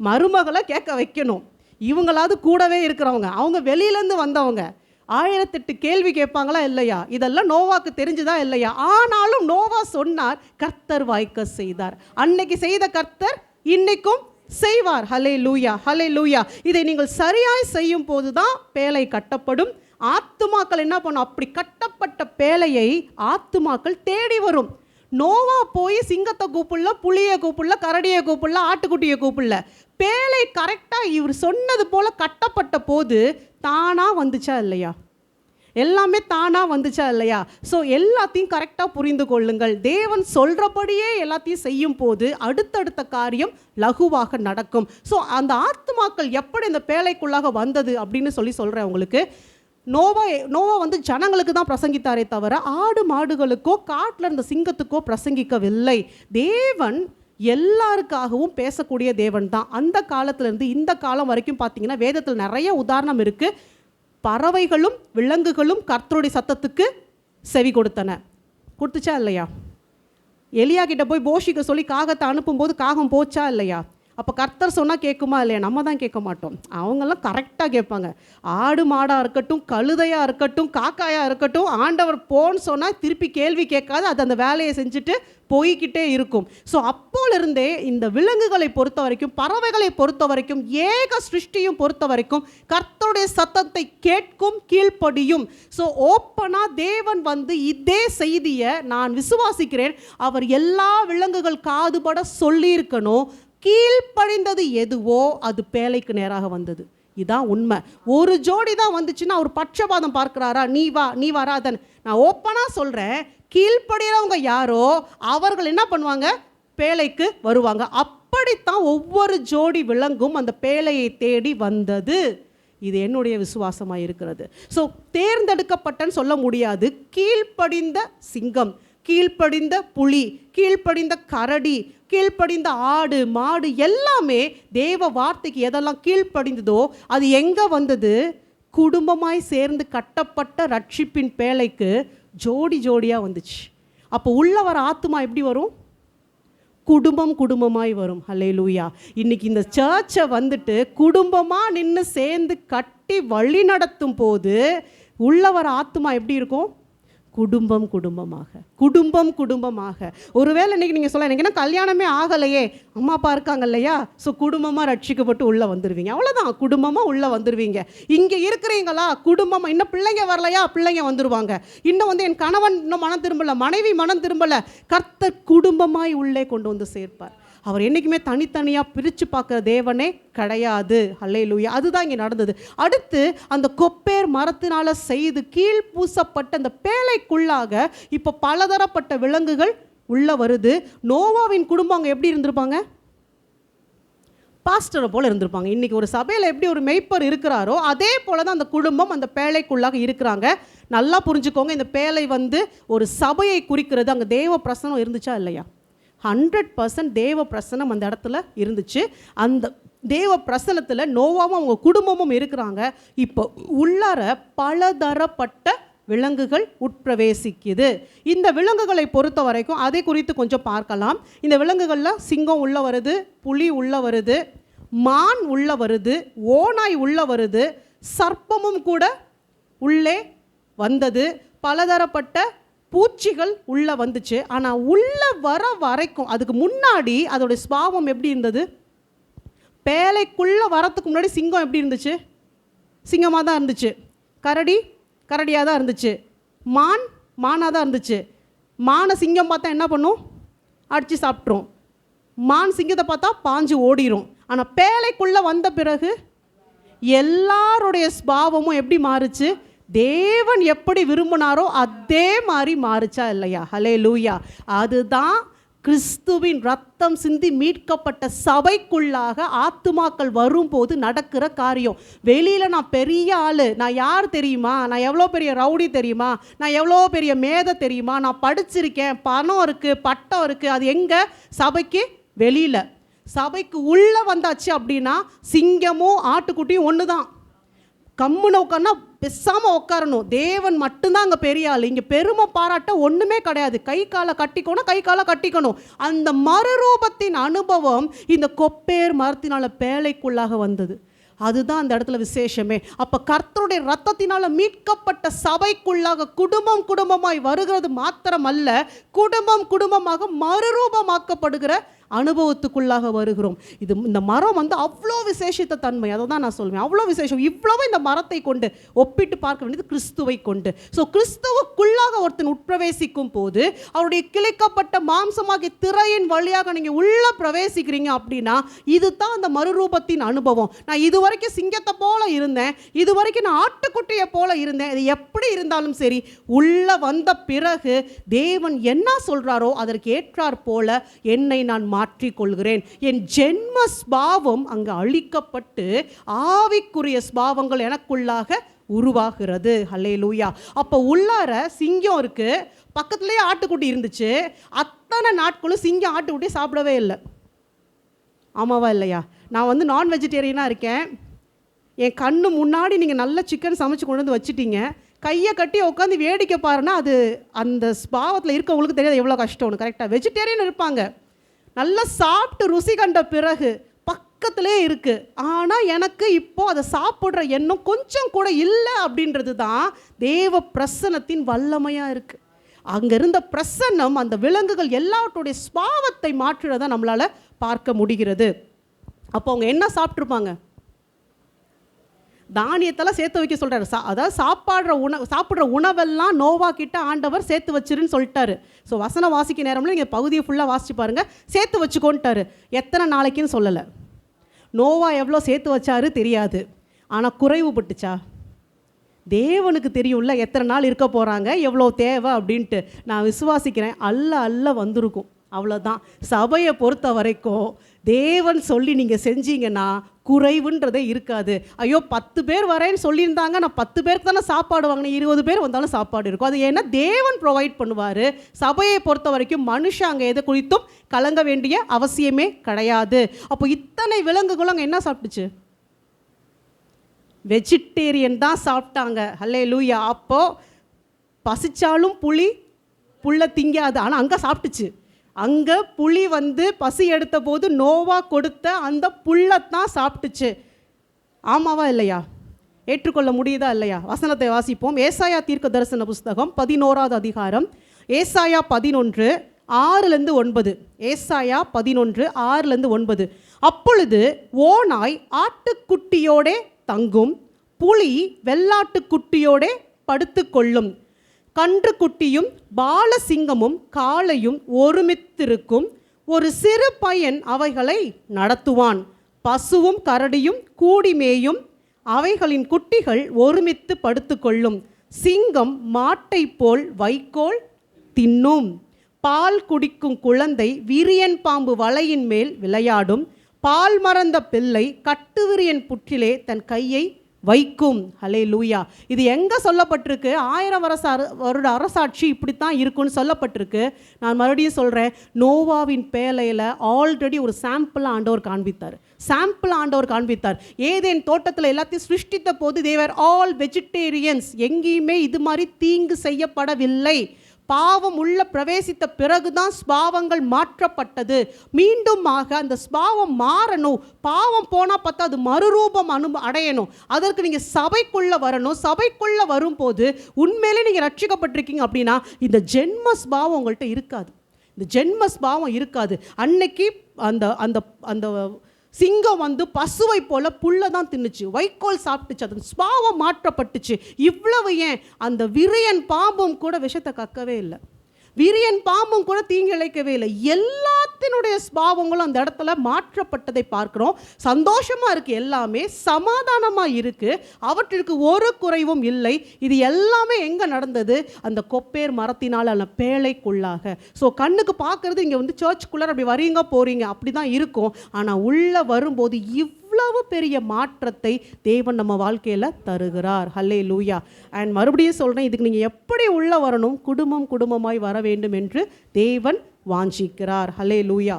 மருமகளை கேட்க வைக்கணும். இவங்களாவது கூடவே இருக்கிறவங்க, அவங்க வெளியிலேருந்து வந்தவங்க 1008 கேள்வி கேட்பாங்களா இல்லையா? இதெல்லாம் நோவாக்கு தெரிஞ்சுதா இல்லையா? ஆனாலும் நோவா சொன்னார், கர்த்தர் வாய்க்க செய்தார். அன்னைக்கு செய்த கர்த்தர் இன்னைக்கும் செய்வார். ஹல்லேலூயா, ஹல்லேலூயா. இதை நீங்கள் சரியாய் செய்யும் போது தான் பேழை கட்டப்படும். ஆத்துமாக்கள் என்ன பண்ணும்? அப்படி கட்டப்பட்ட பேழையை ஆத்துமாக்கள் தேடி வரும். நோவா போய் சிங்கத்தை கூப்பிடல, புளியை கூப்பிடல, கரடியை கூப்பிடல, ஆட்டுக்குட்டியை கூப்பிடல. பேழை கரெக்டாக இவர் சொன்னது போல் கட்டப்பட்ட போது தானாக வந்துச்சா இல்லையா? எல்லாமே தானாக வந்துச்சா இல்லையா? ஸோ எல்லாத்தையும் கரெக்டாக புரிந்து கொள்ளுங்கள். தேவன் சொல்கிறபடியே எல்லாத்தையும் செய்யும் போது அடுத்தடுத்த காரியம் லகுவாக நடக்கும். ஸோ அந்த ஆத்துமாக்கள் எப்படி இந்த பேழைக்குள்ளாக வந்தது அப்படின்னு சொல்கிறேன் உங்களுக்கு. நோவா ஜனங்களுக்கு தான் பிரசங்கித்தாரே தவிர ஆடு மாடுகளுக்கோ காட்டில் இருந்த சிங்கத்துக்கோ பிரசங்கிக்கவில்லை. தேவன் எல்லாருக்காகவும் பேசக்கூடிய தேவன் தான். அந்த காலத்திலேருந்து இந்த காலம் வரைக்கும் பார்த்தீங்கன்னா வேதத்தில் நிறைய உதாரணம் இருக்குது. பறவைகளும் விலங்குகளும் கர்த்தருடைய சத்தத்துக்கு செவி கொடுத்துச்சா இல்லையா? எலியா கிட்ட போய் போஷிக்க சொல்லி காகத்தை அனுப்பும்போது காகம் போச்சா இல்லையா? அப்போ கர்த்தர் சொன்னால் கேட்குமா இல்லையா? நம்ம தான் கேட்க மாட்டோம். அவங்கெல்லாம் கரெக்டாக கேட்பாங்க. ஆடு மாடாக இருக்கட்டும், கழுதையாக இருக்கட்டும், காக்காயாக இருக்கட்டும், ஆண்டவர் போன்னு சொன்னால் திருப்பி கேள்வி கேட்காது, அது அந்த வேலையை செஞ்சுட்டு போய்கிட்டே இருக்கும். ஸோ அப்போலிருந்தே இந்த விலங்குகளை பொறுத்த வரைக்கும், பறவைகளை பொறுத்த வரைக்கும், ஏக சிருஷ்டியும் பொறுத்த வரைக்கும் கர்த்தருடைய சத்தத்தை கேட்கும், கீழ்ப்படியும். ஸோ ஓப்பனாக தேவன் இதே செய்தியை நான் விசுவாசிக்கிறேன். அவர் எல்லா விலங்குகள் காதுபட சொல்லியிருக்கணும். கீழ்ப்படிந்தது எதுவோ அது பேழைக்கு நேராக வந்தது. இதான் உண்மை. ஒரு ஜோடி தான் வந்துச்சுன்னா அவர் பட்சபாதம் பார்க்கிறாரா? நீ வராதன். நான் ஓப்பனாக சொல்கிறேன், கீழ்ப்படுகிறவங்க யாரோ அவர்கள் என்ன பண்ணுவாங்க? பேழைக்கு வருவாங்க. அப்படித்தான் ஒவ்வொரு ஜோடி விலங்கும் அந்த பேழையை தேடி வந்தது. இது என்னுடைய விசுவாசமாக இருக்கிறது. ஸோ தேர்ந்தெடுக்கப்பட்டன்னு சொல்ல முடியாது. கீழ்ப்படிந்த சிங்கம், கீழ்ப்படிந்த புலி, கீழ்ப்படிந்த கரடி, கீழ்ப்படிந்த ஆடு மாடு எல்லாமே தேவ வார்த்தைக்கு எதெல்லாம் கீழ்ப்படிந்ததோ அது எங்கே வந்தது? குடும்பமாய் சேர்ந்து கட்டப்பட்ட ரட்சிப்பின் பேழைக்கு ஜோடி ஜோடியாக வந்துச்சு. அப்போ உள்ள வர ஆத்துமா எப்படி வரும்? குடும்பம் குடும்பமாய் வரும். ஹல்லேலூயா. இன்னைக்கு இந்த சர்ச்சை வந்துட்டு குடும்பமாக நின்று சேர்ந்து கட்டி வழி நடத்தும் போது உள்ள வர ஆத்துமா எப்படி இருக்கும்? குடும்பம் குடும்பமாக, குடும்பம் குடும்பமாக. ஒருவேளை இன்றைக்கி நீங்கள் சொல்ல எனக்கு என்ன கல்யாணமே ஆகலையே, அம்மா அப்பா இருக்காங்க இல்லையா, ஸோ குடும்பமாக ரட்சிக்கப்பட்டு உள்ளே வந்துடுவீங்க. அவ்வளோதான், குடும்பமாக உள்ளே வந்துடுவீங்க. இங்கே இருக்கிறீங்களா குடும்பமாக, இன்னும் பிள்ளைங்க வரலையா, பிள்ளைங்க வந்துடுவாங்க. இன்னும் வந்து என் கணவன் இன்னும் மனம் திரும்பலை, மனைவி மனம் திரும்பலை, கர்த்தர் குடும்பமாய் உள்ளே கொண்டு வந்து சேர்ப்பார். அவர் என்றைக்குமே தனித்தனியாக பிரித்து பார்க்குற தேவனே கிடையாது. ஹல்லேலூயா. அதுதான் இங்கே நடந்தது. அடுத்து அந்த கொப்பேர் மரத்தினால் செய்து கீழ் பூசப்பட்ட அந்த பேழைக்குள்ளாக இப்போ பலதரப்பட்ட விலங்குகள் உள்ளே வருது. நோவாவின் குடும்பம் அங்கே எப்படி இருந்திருப்பாங்க? பாஸ்டரை போல் இருந்திருப்பாங்க. இன்றைக்கி ஒரு சபையில் எப்படி ஒரு மெய்ப்பர் இருக்கிறாரோ அதே போல் தான் அந்த குடும்பம் அந்த பேழைக்குள்ளாக இருக்கிறாங்க. நல்லா புரிஞ்சுக்கோங்க, இந்த பேழை வந்து ஒரு சபையை குறிக்கிறது. அங்கே தேவ பிரசனம் இருந்துச்சா இல்லையா? 100% தேவ பிரசனம் அந்த இடத்துல இருந்துச்சு. அந்த தேவ பிரசனத்தில் நோவாவும் அவங்க குடும்பமும் இருக்கிறாங்க. இப்போ உள்ளார பலதரப்பட்ட விலங்குகள் உட்பிரவேசிக்குது. இந்த விலங்குகளை பொறுத்த வரைக்கும் அதை குறித்து கொஞ்சம் பார்க்கலாம். இந்த விலங்குகளில் சிங்கம் உள்ளே வருது, புலி உள்ளே வருது, மான் உள்ளே வருது, ஓநாய் உள்ளே வருது, சர்ப்பமும் கூட உள்ளே வந்தது, பலதரப்பட்ட பூச்சிகள் உள்ளே வந்துச்சு. ஆனால் உள்ளே வர வரைக்கும் அதுக்கு முன்னாடி அதோடைய சுபாவம் எப்படி இருந்தது? பேழைக்குள்ளே வரத்துக்கு முன்னாடி சிங்கம் எப்படி இருந்துச்சு? சிங்கமாக தான் இருந்துச்சு. கரடி கரடியாக தான் இருந்துச்சு. மான் மானாக தான் இருந்துச்சு. மானை சிங்கம் பார்த்தா என்ன பண்ணும்? அடித்து சாப்பிட்ரும். மான் சிங்கத்தை பார்த்தா பாஞ்சு ஓடிரும். ஆனால் பேழைக்குள்ளே வந்த பிறகு எல்லாருடைய சுபாவமும் எப்படி மாறுச்சு? தேவன் எப்படி விரும்பினாரோ அதே மாதிரி மாறுச்சா இல்லையா? ஹல்லேலூயா. அதுதான் கிறிஸ்துவின் ரத்தம் சிந்தி மீட்கப்பட்ட சபைக்குள்ளாக ஆத்துமாக்கள் வரும்போது நடக்கிற காரியம். வெளியில் நான் பெரிய ஆள், நான் யார் தெரியுமா, நான் எவ்வளோ பெரிய ரவுடி தெரியுமா, நான் எவ்வளோ பெரிய மேதை தெரியுமா, நான் படிச்சிருக்கேன், பணம் இருக்குது, பட்டம் இருக்குது, அது எங்கே? சபைக்கு வெளியில். சபைக்கு உள்ளே வந்தாச்சு அப்படின்னா சிங்கமும் ஆட்டுக்குட்டியும் ஒன்று தான். கம்முன்னு உட்கார்னா பெசாமல் உட்காரணும். தேவன் மட்டும்தான் அங்கே பெரிய ஆள். இங்கே பெருமை பாராட்ட ஒன்றுமே கிடையாது. கை காலை கட்டிக்கணும், கை காலை கட்டிக்கணும். அந்த மறுரூபத்தின் அனுபவம் இந்த கொப்பேர் மரத்தினால பேழைக்குள்ளாக வந்தது. அதுதான் அந்த இடத்துல விசேஷமே. அப்போ கர்த்தருடைய ரத்தத்தினால் மீட்கப்பட்ட சபைக்குள்ளாக குடும்பம் குடும்பமாய் வருகிறது மாத்திரமல்ல, குடும்பம் குடும்பமாக மறுரூபமாக்கப்படுகிற அனுபவத்துக்குள்ளாக வருகிறோம். இது இந்த மரம் வந்து அவ்வளோ விசேஷித்த தன்மை. அதை தான் நான் சொல்வேன், அவ்வளோ விசேஷம். இவ்வளவு இந்த மரத்தை கொண்டு ஒப்பிட்டு பார்க்க வேண்டியது கிறிஸ்துவை கொண்டு. ஸோ கிறிஸ்துவுக்குள்ளாக ஒருத்தன் உட்பிரவேசிக்கும் போது அவருடைய கிளைக்கப்பட்ட மாம்சமாகிய திரையின் வழியாக நீங்கள் உள்ளே பிரவேசிக்கிறீங்க அப்படின்னா இதுதான் அந்த மறுரூபத்தின் அனுபவம். நான் இது வரைக்கும் சிங்கத்தை போல இருந்தேன், இது வரைக்கும் நான் ஆட்டுக்குட்டியை போல இருந்தேன், இது எப்படி இருந்தாலும் சரி உள்ளே வந்த பிறகு தேவன் என்ன சொல்கிறாரோ அதற்கு ஏற்றாற் போல என்னை நான் மாற்றிக்கொள்கிறேன். என் ஜென்ம ஸ்பாவம் அங்கு அழிக்கப்பட்டு ஆவிக்குரிய ஸ்பாவங்கள் எனக்குள்ளாக உருவாகிறது. ஹல்லேலூயா. அப்போ உள்ளார சிங்கம் இருக்கு, பக்கத்துலேயே ஆட்டுக்குட்டி இருந்துச்சு. அத்தனை நாட்களும் சிங்கம் ஆட்டுக்குட்டி சாப்பிடவே இல்லை. ஆமாவா இல்லையா? நான் வந்து நான் வெஜிடேரியனாக இருக்கேன். என் கண்ணு முன்னாடி நீங்கள் நல்ல சிக்கன் சமைச்சு கொண்டு வந்து வச்சுட்டீங்க, கையை கட்டி உட்காந்து வேடிக்கை பாருன்னா அது அந்த ஸ்பாவத்தில் இருக்கவங்களுக்கு தெரியாது எவ்வளோ கஷ்டம்னு. கரெக்டாக வெஜிடேரியன் இருப்பாங்க, நல்லா சாப்பிட்டு ருசி கண்ட பிறகு பக்கத்திலே இருக்குது. ஆனால் எனக்கு இப்போது அதை சாப்பிட்ற எண்ணம் கொஞ்சம் கூட இல்லை. அப்படின்றது தான் தேவ பிரசன்னத்தின் வல்லமையாக இருக்குது. அங்கே இருந்த பிரசன்னம் அந்த விலங்குகள் எல்லாவற்றுடைய ஸ்பாவத்தை மாற்றுறதை நம்மளால் பார்க்க முடிகிறது. அப்போ அவங்க என்ன சாப்பிட்ருப்பாங்க? தானியத்தெல்லாம் சேர்த்து வைக்க சொல்கிறாரு. அதாவது சாப்பிட்ற உணவெல்லாம் நோவா கிட்ட ஆண்டவர் சேர்த்து வச்சிருன்னு சொல்லிட்டாரு. ஸோ வசனம் வாசிக்க நேரம்ல நீங்கள் பகுதியை ஃபுல்லாக வாசிச்சு பாருங்கள். சேர்த்து வச்சுக்கோன்ட்டாரு. எத்தனை நாளைக்குன்னு சொல்லலை. நோவா எவ்வளோ சேர்த்து வச்சாரு தெரியாது. ஆனால் குறைவுபட்டுச்சா? தேவனுக்கு தெரியும்ல எத்தனை நாள் இருக்க போகிறாங்க, எவ்வளோ தேவை அப்படின்ட்டு. நான் விசுவாசிக்கிறேன் அல்ல வந்திருக்கும். அவ்வளோதான். சபையை பொறுத்த வரைக்கும் தேவன் சொல்லி நீங்கள் செஞ்சீங்கன்னா குறைவுன்றதே இருக்காது. ஐயோ 10 பேர் வரேன்னு சொல்லியிருந்தாங்க, நான் 10 பேருக்கு தானே சாப்பாடு வாங்கினேன், 20 பேர் வந்தாலும் சாப்பாடு இருக்கும். அது ஏன்னா தேவன் ப்ரொவைட் பண்ணுவார். சபையை பொறுத்த வரைக்கும் மனுஷன் அங்கே எதை குறித்தும் கலங்க வேண்டிய அவசியமே கிடையாது. அப்போ இத்தனை விலங்குகளும் அங்கே என்ன சாப்பிட்டுச்சு? வெஜிடேரியன் தான் சாப்பிட்டாங்க. ஹல்லேலூயா. அப்போது பசிச்சாலும் புல்லை திங்காது, ஆனால் அங்கே சாப்பிட்டுச்சு. அங்கே புலி பசி எடுத்த போது நோவா கொடுத்த அந்த புல்லைத்தான் சாப்பிட்டுச்சு. ஆமாவா இல்லையா? ஏற்றுக்கொள்ள முடியுதா இல்லையா? வசனத்தை வாசிப்போம். ஏசாயா தீர்க்க தரிசன புஸ்தகம் 11வது அதிகாரம், ஏசாயா 11:6-9. ஏசாயா 11:6-9. அப்பொழுது ஓநாய் ஆட்டுக்குட்டியோடே தங்கும், புலி வெள்ளாட்டுக்குட்டியோடே படுத்துக்கொள்ளும், கன்றுக்குட்டியும் பாலசிங்கமும் காளையும் ஒருமித்திருக்கும், ஒரு சிறு பையன் அவைகளை நடத்துவான், பசுவும் கரடியும் கூடிமேயும், அவைகளின் குட்டிகள் ஒருமித்து படுத்துக்கொள்ளும், சிங்கம் மாட்டை போல் வைக்கோல் தின்னும், பால் குடிக்கும் குழந்தை விரியன் பாம்பு வலையின் மேல் விளையாடும், பால் மறந்த பிள்ளை கட்டுவிரியன் புற்றிலே தன் கையை வைக்கும். ஹல்லேலூயா. இது எங்கே சொல்லப்பட்டிருக்கு? 1000 வருட அரசாட்சி இப்படித்தான் இருக்குன்னு சொல்லப்பட்டிருக்கு. நான் மறுபடியும் சொல்கிறேன், நோவாவின் பேழையில் ஆல்ரெடி ஒரு சாம்பிள் ஆண்டவர் காண்பித்தார். ஏதேன் தோட்டத்தில் எல்லாத்தையும் சிருஷ்டித்த போது தேவர் ஆல் வெஜிடேரியன்ஸ். எங்கேயுமே இது மாதிரி தீங்கு செய்யப்படவில்லை. பாவம் உள்ள பிரவேசித்த பிறகுதான் ஸ்பாவங்கள் மாற்றப்பட்டது. மீண்டுமாக அந்த ஸ்பாவம் மாறணும். பாவம் போனால் பார்த்தா அது மறுரூபம் அடையணும். அதற்கு நீங்கள் சபைக்குள்ளே வரணும். சபைக்குள்ளே வரும்போது உண்மையிலே நீங்கள் ரட்சிக்கப்பட்டிருக்கீங்க அப்படின்னா இந்த ஜென்ம ஸ்பாவம் உங்கள்கிட்ட இருக்காது. இந்த ஜென்ம ஸ்பாவம் இருக்காது. அன்னைக்கு அந்த அந்த அந்த சிங்கம் பசுவை போல புல்லை தான் தின்னுச்சு, வைக்கோல் சாப்பிட்டுச்சு, அது ஸ்பாவம் மாற்றப்பட்டுச்சு. இவ்வளவு ஏன், அந்த விரியன் பாம்பும் கூட விஷத்தை கக்கவே இல்லை, விரியன் பாம்பும் கூட தீங்கு இழைக்கவே இல்லை. எல்லாத்தினுடைய ஸ்பாவங்களும் அந்த இடத்துல மாற்றப்பட்டதை பார்க்குறோம். சந்தோஷமாக இருக்குது, எல்லாமே சமாதானமாக இருக்குது, அவற்றிற்கு ஒரு குறைவும் இல்லை. இது எல்லாமே எங்கே நடந்தது? அந்த கொப்பேர் மரத்தினால் அல்ல பேழைக்குள்ளாக. ஸோ கண்ணுக்கு பார்க்குறது இங்கே சர்ச்சுக்குள்ளார அப்படி வரீங்க போகிறீங்க அப்படி தான் இருக்கும். ஆனால் உள்ளே வரும்போது இவ்வளவு பெரிய மாற்றத்தை தேவன் நம்ம வாழ்க்கையில் தருகிறார். ஹல்லேலூயா. அண்ட் மறுபடியும் சொல்கிறேன், இதுக்கு நீங்கள் எப்படி உள்ளே வரணும்? குடும்பமாய் வர வேண்டும் என்று தேவன் வாஞ்சிக்கிறார். ஹல்லேலூயா.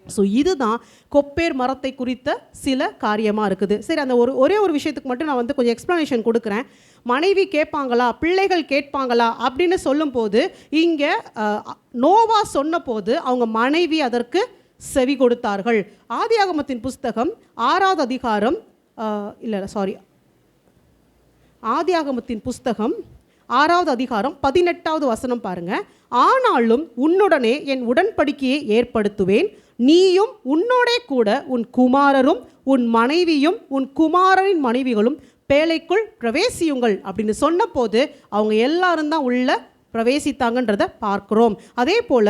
ஸோ இதுதான் கொப்பேர் மரத்தை குறித்த சில காரியமாக இருக்குது. சரி, அந்த ஒரே ஒரு விஷயத்துக்கு மட்டும் நான் கொஞ்சம் எக்ஸ்ப்ளனேஷன் கொடுக்குறேன். மனைவி கேட்பாங்களா, பிள்ளைகள் கேட்பாங்களா அப்படின்னு சொல்லும்போது, இங்கே நோவா சொன்ன போது அவங்க மனைவி அதற்கு செவி கொடுத்தார்கள். ஆதியாகமத்தின் புஸ்தகம் 6வது அதிகாரம் ஆதியாகமத்தின் புஸ்தகம் 6வது அதிகாரம் 18வது வசனம் பாருங்க. ஆனாலும் உன்னுடனே என் உடன்படிக்கையை ஏற்படுத்துவேன், நீயும் உன்னோடே கூட உன் குமாரரும் உன் மனைவியும் உன் குமாரரின் மனைவிகளும் பேழைக்குள் பிரவேசியுங்கள் அப்படின்னு சொன்ன போது அவங்க எல்லாரும் தான் உள்ள பிரவேசித்தாங்கன்றதை பார்க்கிறோம். அதே போல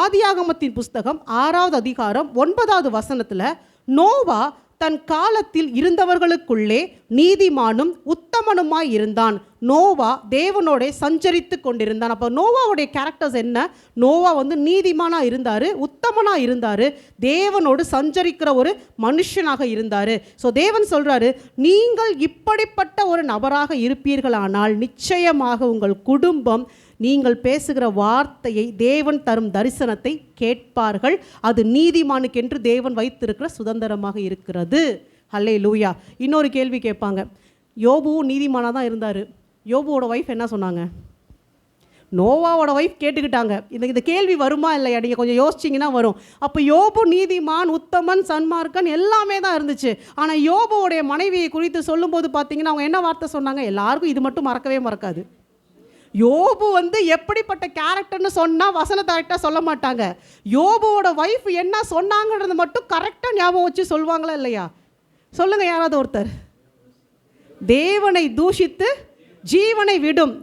ஆதியாகமத்தின் புஸ்தகம் 6வது அதிகாரம் 9வது வசனத்தில் நோவா தன் காலத்தில் இருந்தவர்களுக்குள்ளே நீதிமானும் உத்தமனுமாய் இருந்தான். நோவா தேவனோட சஞ்சரித்து கொண்டிருந்தான். அப்போ நோவாவுடைய கேரக்டர்ஸ் என்ன? நோவா நீதிமானாக இருந்தார், உத்தமனாக இருந்தார், தேவனோடு சஞ்சரிக்கிற ஒரு மனுஷனாக இருந்தார். ஸோ தேவன் சொல்கிறாரு, நீங்கள் இப்படிப்பட்ட ஒரு நபராக இருப்பீர்களானால் நிச்சயமாக உங்கள் குடும்பம் நீங்கள் பேசுகிற வார்த்தையை, தேவன் தரும் தரிசனத்தை கேட்பார்கள். அது நீதிமானுக்கென்று தேவன் வைத்திருக்கிற சுதந்திரமாக இருக்கிறது. ஹல்லேலூயா. இன்னொரு கேள்வி கேட்பாங்க, யோபுவும் நீதிமானாக தான் இருந்தார், யோபுவோட ஒய்ஃப் என்ன சொன்னாங்க? நோவாவோட ஒய்ஃப் கேட்டுக்கிட்டாங்க. இந்த கேள்வி வருமா இல்லையா? நீங்கள் கொஞ்சம் யோசிச்சிங்கன்னா வரும். அப்போ யோபு நீதிமான், உத்தமன், சன்மார்க்கன் எல்லாமே தான் இருந்துச்சு. ஆனால் யோபுவோடைய மனைவியை குறித்து சொல்லும்போது பார்த்தீங்கன்னா அவங்க என்ன வார்த்தை சொன்னாங்க? எல்லாருக்கும் இது மட்டும் மறக்கவே மறக்காது. யோபு எப்படிப்பட்ட கேரக்டர்னு சொன்னால் வசனத்தை கரெக்டாக சொல்ல மாட்டாங்க. யோபுவோட ஒய்ஃப் என்ன சொன்னாங்கன்றது மட்டும் கரெக்டாக ஞாபகம் வச்சு சொல்லுவாங்களா இல்லையா? சொல்லுங்க யாராவது ஒருத்தர். தேவனை தூஷித்து ஜீவனை விடும்.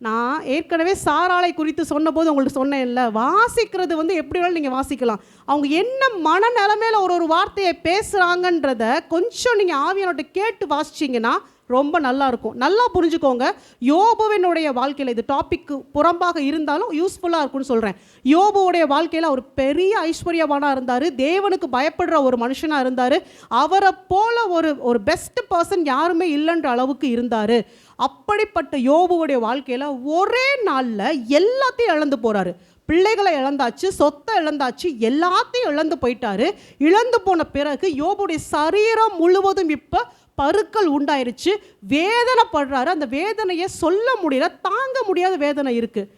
நான் ஏற்கனவே சாராளை குறித்து சொன்னபோது உங்களுக்கு சொன்னேன் இல்லை, வாசிக்கிறது எப்படி வேணாலும் நீங்கள் வாசிக்கலாம். அவங்க என்ன மனநிலைமையில் ஒரு வார்த்தையை பேசுகிறாங்கன்றத கொஞ்சம் நீங்கள் ஆவியானோட்ட கேட்டு வாசிச்சிங்கன்னா ரொம்ப நல்லா இருக்கும். நல்லா புரிஞ்சுக்கோங்க. யோபுவினுடைய வாழ்க்கையில் இது டாபிக்கு புறம்பாக இருந்தாலும் யூஸ்ஃபுல்லாக இருக்கும்னு சொல்கிறேன். யோபுவுடைய வாழ்க்கையில் ஒரு பெரிய ஐஸ்வர்யவானாக இருந்தார், தேவனுக்கு பயப்படுற ஒரு மனுஷனாக இருந்தார். அவரை போல ஒரு பெஸ்ட் பர்சன் யாருமே இல்லைன்ற அளவுக்கு இருந்தார். அப்படிப்பட்ட யோபுவுடைய வாழ்க்கையில் ஒரே நாளில் எல்லாத்தையும் இழந்து போகிறாரு. பிள்ளைகளை இழந்தாச்சு, சொத்தை இழந்தாச்சு, எல்லாத்தையும் இழந்து போயிட்டாரு. இழந்து போன பிறகு யோபுடைய சரீரம் முழுவதும் இப்போ பருக்கள் உண்டாயிருச்சு. வேதனைப்படுறாரு. அந்த வேதனையை சொல்ல முடியல, தாங்க முடியாத வேதனை இருக்குது.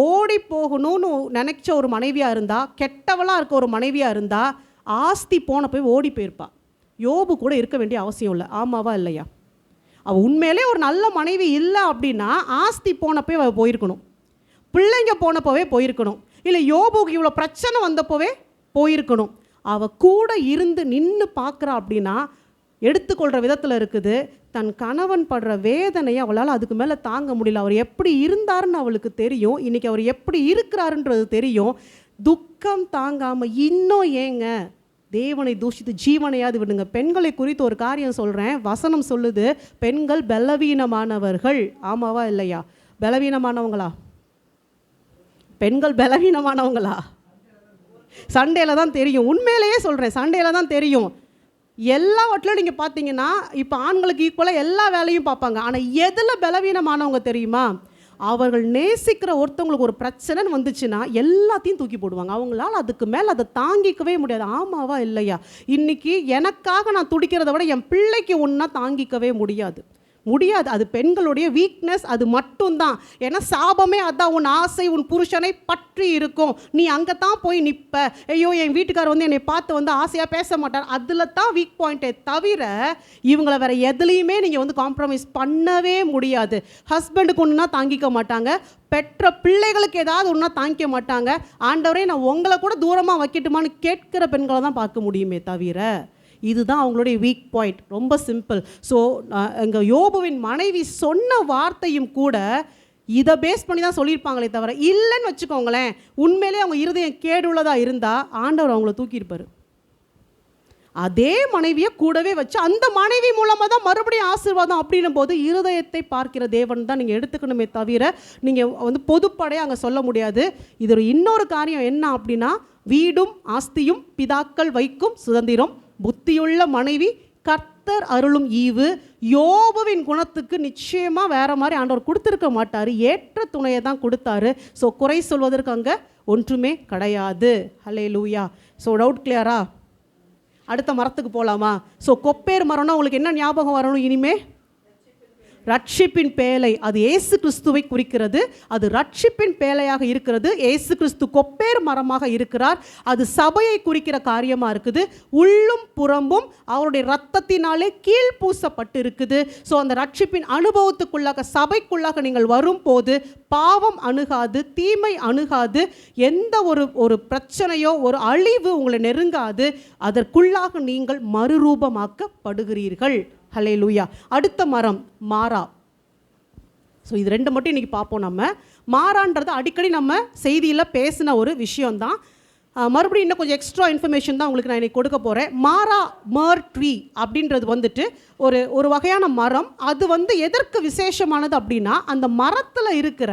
ஓடி போகணும்னு நினைச்ச ஒரு மனைவியாக இருந்தா, கெட்டவளாக இருக்க ஒரு மனைவியாக இருந்தா, ஆஸ்தி போன போய் ஓடி போயிருப்பா. யோபு கூட இருக்க வேண்டிய அவசியம் இல்லை. ஆமாவா இல்லையா? அவள் உண்மையிலே ஒரு நல்ல மனைவி இல்லை அப்படின்னா ஆஸ்தி போனப்போ அவள் போயிருக்கணும், பிள்ளைங்க போனப்போவே போயிருக்கணும், இல்லை யோபுக்கு இவ்வளோ பிரச்சனை வந்தப்போவே போயிருக்கணும். அவள் கூட இருந்து நின்று பார்க்குறா அப்படின்னா எடுத்துக்கொள்கிற விதத்தில் இருக்குது. தன் கணவன் படுற வேதனையை அவளால் அதுக்கு மேலே தாங்க முடியல. அவர் எப்படி இருந்தாருன்னு அவளுக்கு தெரியும், இன்றைக்கி அவர் எப்படி இருக்கிறாருன்றது தெரியும். துக்கம் தாங்காமல் இன்னும் ஏங்க தேவனை தூஷித்து ஜீவனையாவது விடுங்க. பெண்களை குறித்து ஒரு காரியம் சொல்கிறேன். வசனம் சொல்லுது, பெண்கள் பலவீனமானவர்கள். ஆமாவா இல்லையா? பலவீனமானவங்களா? பெண்கள் பலவீனமானவங்களா? சண்டேல தான் தெரியும். உண்மையிலேயே சொல்கிறேன், சண்டேல தான் தெரியும். எல்லாவற்றிலும் நீங்கள் பார்த்தீங்கன்னா இப்போ ஆண்களுக்கு ஈக்குவலாக எல்லா வேலையும் பார்ப்பாங்க. ஆனால் எதில் பலவீனமானவங்க தெரியுமா? அவர்கள் நேசிக்கிற ஒருத்தவங்களுக்கு ஒரு பிரச்சனைன்னு வந்துச்சுன்னா எல்லாத்தையும் தூக்கி போடுவாங்க. அவங்களால அதுக்கு மேலே அதை தாங்கிக்கவே முடியாது. ஆமாவா இல்லையா? இன்றைக்கி எனக்காக நான் துடிக்கிறத விட என் பிள்ளைக்கு ஒன்றா தாங்கிக்கவே முடியாது. அது பெண்களுடைய வீக்னஸ், அது மட்டும்தான். ஏன்னா சாபமே அதான், உன் ஆசை உன் புருஷனை பற்றி இருக்கும், நீ அங்கே தான் போய் நிற்ப. ஐயோ என் வீட்டுக்காரர் வந்து என்னை பார்த்து வந்து ஆசையாக பேச மாட்டார், அதில் தான் வீக் பாயிண்ட்டே தவிர இவங்களை வேறு எதுலேயுமே நீங்கள் வந்து காம்ப்ரமைஸ் பண்ணவே முடியாது. ஹஸ்பண்டுக்கு ஒன்றுனா தாங்கிக்க மாட்டாங்க, பெற்ற பிள்ளைகளுக்கு ஏதாவது ஒன்றா தாங்கிக்க மாட்டாங்க. ஆண்டவரே நான் உங்களை கூட தூரமாக வைக்கட்டுமான்னு கேட்கிற பெண்களை தான் பார்க்க முடியுமே தவிர, இதுதான் அவங்களுடைய வீக் பாயிண்ட். ரொம்ப சிம்பிள். ஸோ எங்கள் யோபுவின் மனைவி சொன்ன வார்த்தையும் கூட இதை பேஸ் பண்ணி தான் சொல்லியிருப்பாங்களே தவிர, இல்லைன்னு வச்சுக்கோங்களேன், உண்மையிலே அவங்க இருதயம் கேடுள்ளதாக இருந்தால் ஆண்டவர் அவங்கள தூக்கியிருப்பார். அதே மனைவியை கூடவே வச்சு அந்த மனைவி மூலமாக தான் மறுபடியும் ஆசீர்வாதம் அப்படின்னும் போது இருதயத்தை பார்க்கிற தேவன் தான் நீங்கள் எடுத்துக்கணுமே தவிர நீங்கள் வந்து பொதுப்படையாக அங்கே சொல்ல முடியாது. இது இன்னொரு காரியம் என்ன அப்படின்னா, வீடும் ஆஸ்தியும் பிதாக்கள் வைக்கும் சுதந்திரம், புத்தியுள்ள மனைவி கர்த்தர் அருளும் ஈவு. யோபுவின் குணத்துக்கு நிச்சயமாக வேறு மாதிரி ஆண்டவர் கொடுத்துருக்க மாட்டார், ஏற்ற துணையை தான் கொடுத்தாரு. ஸோ குறை சொல்வதற்கு அங்கே ஒன்றுமே கிடையாது. ஹல்லேலூயா. ஸோ டவுட் கிளியரா? அடுத்த மரத்துக்கு போகலாமா? ஸோ கொப்பேர் மரம்னா உங்களுக்கு என்ன ஞாபகம் வரணும் இனிமே? ரட்சிப்பின் பேழை. அது இயேசு கிறிஸ்துவை குறிக்கிறது. அது ரட்சிப்பின் பேழையாக இருக்கிறது. இயேசு கிறிஸ்து கொப்பேர் மரமாக இருக்கிறார். அது சபையை குறிக்கிற காரியமாக இருக்குது. உள்ளும் புறம்பும் அவருடைய இரத்தத்தினாலே கீழ்பூசப்பட்டு இருக்குது. ஸோ அந்த ரட்சிப்பின் அனுபவத்துக்குள்ளாக சபைக்குள்ளாக நீங்கள் வரும்போது பாவம் அணுகாது, தீமை அணுகாது, எந்த ஒரு பிரச்சனையோ ஒரு அழிவு உங்களை நெருங்காது. அதற்குள்ளாக நீங்கள் மறுரூபமாக்கப்படுகிறீர்கள். ஹல்லேலூயா. அடுத்த மரம் மாறா. ஸோ இது ரெண்டு மட்டும் இன்றைக்கி பார்ப்போம். நம்ம மாறான்றது அடிக்கடி நம்ம செய்தியில் பேசின ஒரு விஷயந்தான். மறுபடியும் இன்னும் கொஞ்சம் எக்ஸ்ட்ரா இன்ஃபர்மேஷன் தான் உங்களுக்கு நான் இன்றைக்கி கொடுக்க போகிறேன். மாறா மர் ட்ரீ அப்படின்றது வந்துட்டு ஒரு வகையான மரம். அது வந்து எதற்கு விசேஷமானது அப்படின்னா, அந்த மரத்தில் இருக்கிற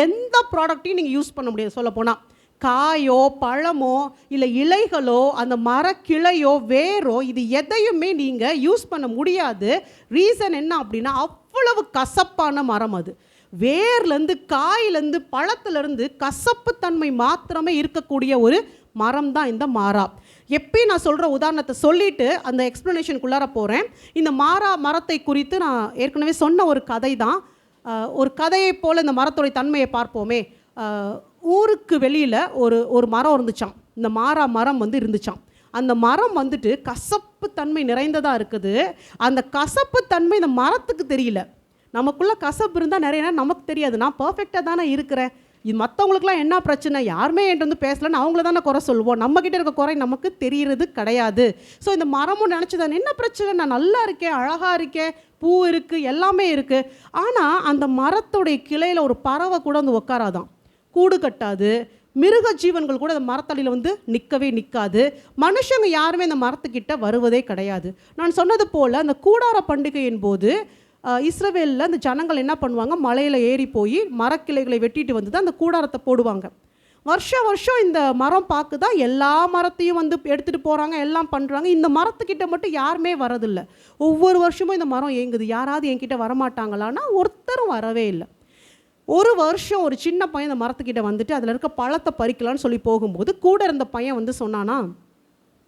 எந்த ப்ராடக்ட்டையும் நீங்கள் யூஸ் பண்ண முடியாது. சொல்ல போனால் காயோ பழமோ இல்லை இலைகளோ அந்த மரக்கிளையோ வேரோ இது எதையுமே நீங்கள் யூஸ் பண்ண முடியாது. ரீசன் என்ன அப்படின்னா, அவ்வளவு கசப்பான மரம் அது. வேர்லேருந்து காயிலேருந்து பழத்துலேருந்து கசப்புத்தன்மை மாத்திரமே இருக்கக்கூடிய ஒரு மரம் தான் இந்த மாறா. எப்பயும் நான் சொல்கிற உதாரணத்தை சொல்லிவிட்டு அந்த எக்ஸ்ப்ளனேஷனுக்குள்ளார போகிறேன். இந்த மாறா மரத்தை குறித்து நான் ஏற்கனவே சொன்ன ஒரு கதை தான். ஒரு கதையை போல் இந்த மரத்துடைய தன்மையை பார்ப்போமே. ஊருக்கு வெளியில் ஒரு மரம் இருந்துச்சான். இந்த மாறா மரம் வந்து இருந்துச்சான். அந்த மரம் வந்துட்டு கசப்பு தன்மை நிறைந்ததாக இருக்குது. அந்த கசப்பு தன்மை இந்த மரத்துக்கு தெரியல. நமக்குள்ளே கசப்பு இருந்தால் நிறைய நேரம் நமக்கு தெரியாது. நான் பர்ஃபெக்டாக தானே இருக்கிறேன், இது மற்றவங்களுக்குலாம் என்ன பிரச்சனை, யாருமே என்கிட்ட வந்து பேசலன்னு அவங்கள தானே குறை சொல்லுவோம். நம்மக்கிட்ட இருக்க குறை நமக்கு தெரிகிறது கிடையாது. ஸோ இந்த மரமும் நினச்சிதான் என்ன பிரச்சனை, நான் நல்லா இருக்கேன், அழகாக இருக்கேன், பூ இருக்குது, எல்லாமே இருக்குது. ஆனால் அந்த மரத்துடைய கிளையில் ஒரு பறவை கூட வந்து உட்காராதான், கூடு கட்டாது, மிருக ஜீவன்கள் கூட அந்த மரத்தடியில் வந்து நிற்கவே நிற்காது. மனுஷங்க யாருமே அந்த மரத்துக்கிட்ட வருவதே கிடையாது. நான் சொன்னது போல் அந்த கூடார பண்டிகையின் போது இஸ்ரவேலில் அந்த ஜனங்கள் என்ன பண்ணுவாங்க, மலையில் ஏறி போய் மரக்கிளைகளை வெட்டிட்டு வந்து தான் அந்த கூடாரத்தை போடுவாங்க. வருஷம் வருஷம் இந்த மரம் பார்க்குதா எல்லா மரத்தையும் வந்து எடுத்துகிட்டு போகிறாங்க, எல்லாம் பண்ணுறாங்க. இந்த மரத்துக்கிட்ட மட்டும் யாருமே வரதில்லை. ஒவ்வொரு வருஷமும் இந்த மரம் ஏங்குது, யாராவது என்கிட்ட வரமாட்டாங்களான்னா ஒருத்தரும் வரவே இல்லை. ஒரு வருஷம் ஒரு சின்ன பையன் இந்த மரத்துக்கிட்ட வந்துட்டு அதில் இருக்க பழத்தை பறிக்கலான்னு சொல்லி போகும்போது கூட இருந்த பையன் வந்து சொன்னானா,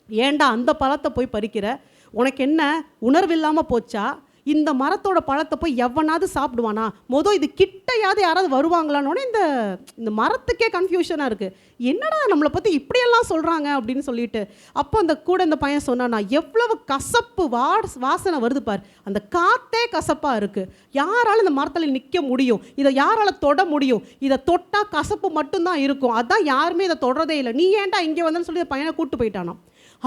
ஏண்டா அந்த பழத்தை போய் பறிக்கிற, உனக்கு என்ன உணர்வு இல்லாமல் போச்சா, இந்த மரத்தோட பழத்தை போய் எவனாவது சாப்பிடுவானா, இது கிட்டையாவது யாராவது வருவாங்களான்னு இந்த மரத்துக்கே கன்ஃபியூஷனாக இருக்குது. என்னடா நம்மளை பற்றி இப்படியெல்லாம் சொல்கிறாங்க அப்படின்னு சொல்லிட்டு அப்போ அந்த கூட இந்த பையன் சொன்னானா, எவ்வளவு கசப்பு வாசனை வருது பார், அந்த காற்றே கசப்பாக இருக்குது, யாரால் இந்த மரத்தில் நிற்க முடியும், இதை யாரால் தொட முடியும், இதை தொட்டால் கசப்பு மட்டும்தான் இருக்கும், அதான் யாருமே இதை தொடரதே இல்லை, நீ ஏன்டா இங்கே வந்தேன்னு சொல்லி பையனை கூப்பிட்டு போயிட்டானா.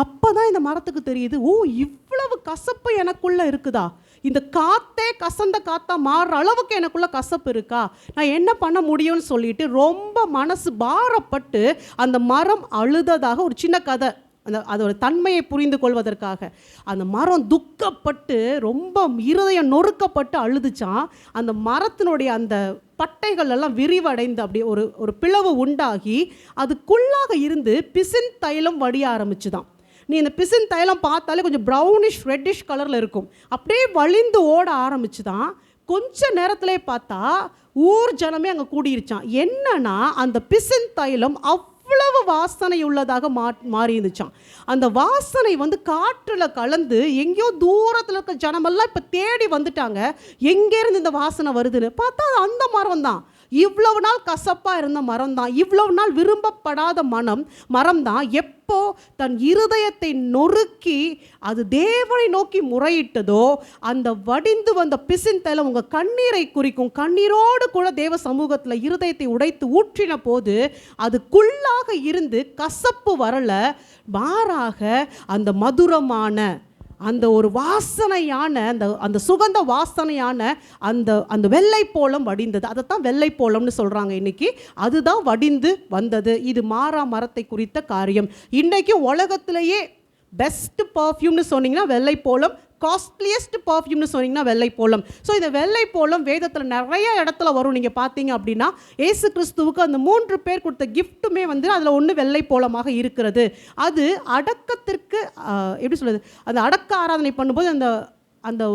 அப்போ தான் இந்த மரத்துக்கு தெரியுது, ஓ இவ்வளவு கசப்பு எனக்குள்ளே இருக்குதா, இந்த காற்றே கசந்த காற்றா மாறுற அளவுக்கு எனக்குள்ள கசப்பு இருக்கா, நான் என்ன பண்ண முடியும்னு சொல்லிட்டு ரொம்ப மனசு பாரப்பட்டு அந்த மரம் அழுததாக ஒரு சின்ன கதை, அதோட தன்மையை புரிந்து கொள்வதற்காக. அந்த மரம் துக்கப்பட்டு ரொம்ப இருதயம் நொறுக்கப்பட்டு அழுதுச்சான். அந்த மரத்தினுடைய அந்த பட்டைகள் எல்லாம் விரிவடைந்து அப்படி ஒரு பிளவு உண்டாகி அதுக்குள்ளாக இருந்து பிசின் தைலம் வடிய ஆரம்பிச்சுதான். நீ இந்த பிசின் தைலம் பார்த்தாலே கொஞ்சம் ப்ரௌனிஷ் ரெட்டிஷ் கலரில் இருக்கும், அப்படியே வழிந்து ஓட ஆரம்பிச்சு தான். கொஞ்ச நேரத்திலே பார்த்தா ஊர் ஜனமே அங்கே கூடிருச்சான். என்னன்னா அந்த பிசின் தைலம் அவ்வளவு வாசனை உள்ளதாக மாறி இருந்துச்சான். அந்த வாசனை வந்து காற்றில் கலந்து எங்கேயோ தூரத்தில் இருக்க ஜனமெல்லாம் இப்போ தேடி வந்துட்டாங்க, எங்கேருந்து இந்த வாசனை வருதுன்னு பார்த்தா அந்த மரம் தான். இவ்வளவு நாள் கசப்பாக இருந்த மரம் தான், இவ்வளவு நாள் விரும்பப்படாத மரம் தான் எப்போ தன் இருதயத்தை நொறுக்கி அது தேவனை நோக்கி முறையிட்டதோ, அந்த வடிந்து வந்த பிசின் தைலம் உங்கள் கண்ணீரை குறிக்கும். கண்ணீரோடு கூட தேவ சமூகத்தில் இருதயத்தை உடைத்து ஊற்றின போது அதுக்குள்ளாக இருந்து கசப்பு வரல, மாறாக அந்த மதுரமான அந்த ஒரு வாசனையான அந்த சுகந்த வாசனையான அந்த வெள்ளை போலம் வடிந்தது. அதைத்தான் வெள்ளை போலம்னு சொல்கிறாங்க இன்னைக்கு. அதுதான் வடிந்து வந்தது. இது மாறா மரத்தை குறித்த காரியம். இன்றைக்கி உலகத்திலேயே பெஸ்ட் பர்ஃப்யூம்னு சொன்னீங்கன்னா வெள்ளை போலம், காஸ்ட்லியஸ்ட் பர்ஃப்யூம்னு சொன்னீங்கன்னா வெள்ளை போலம். ஸோ இந்த வெள்ளை போலம் வேதத்தில் நிறைய இடத்துல வரும். நீங்கள் பார்த்தீங்க அப்படின்னா ஏசு கிறிஸ்துவுக்கு அந்த 3 பேர் கொடுத்த கிஃப்ட்டுமே வந்து அதில் ஒன்று வெள்ளை போலமாக இருக்கிறது. அது அடக்கத்திற்கு எப்படி சொல்கிறது, அந்த அடக்க ஆராதனை பண்ணும்போது அந்த